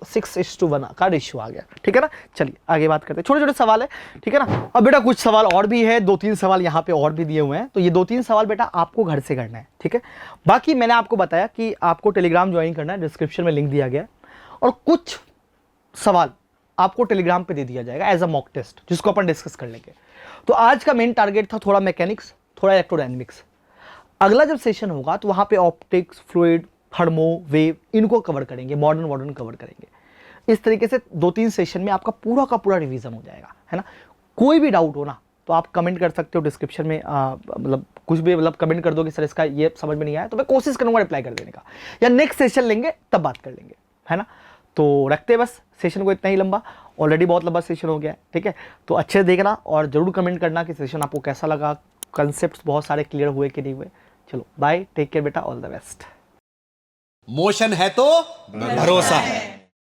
6:1 का रेशियो आ गया, ठीक है ना। चलिए आगे बात करते हैं, छोटे छोटे सवाल है, ठीक है ना। अब बेटा कुछ सवाल और भी है, 2-3 सवाल यहाँ पे और भी दिए हुए हैं, तो ये 2-3 सवाल बेटा आपको घर से करना है, ठीक है। बाकी मैंने आपको बताया कि आपको टेलीग्राम ज्वाइन करना है, डिस्क्रिप्शन में लिंक दिया गया है, और कुछ सवाल आपको टेलीग्राम पे दे दिया जाएगा एज अ मॉक टेस्ट, जिसको अपन डिस्कस कर लेंगे। तो आज का मेन टारगेट था थोड़ा मैकेनिक्स, थोड़ा इलेक्ट्रोडायनेमिक्स। अगला जब सेशन होगा तो वहां पे ऑप्टिक्स, फ्लूइड, थर्मो, वेव, इनको कवर करेंगे, मॉडर्न कवर करेंगे। इस तरीके से 2-3 सेशन में आपका पूरा का पूरा रिवीजन हो जाएगा, है ना। कोई भी डाउट हो ना तो आप कमेंट कर सकते हो डिस्क्रिप्शन में, मतलब कुछ भी मतलब कमेंट कर दो कि सर इसका ये समझ में नहीं आया, तो मैं कोशिश करूंगा रिप्लाई कर देने का, या नेक्स्ट सेशन लेंगे तब बात कर लेंगे, है ना। तो रखते हैं बस सेशन को इतना ही लंबा, ऑलरेडी बहुत लंबा सेशन हो गया है, ठीक है। तो अच्छे से देखना और जरूर कमेंट करना कि सेशन आपको कैसा लगा, कंसेप्ट्स बहुत सारे क्लियर हुए कि नहीं हुए। चलो बाय, टेक केयर बेटा, ऑल द बेस्ट। मोशन है तो भरोसा है।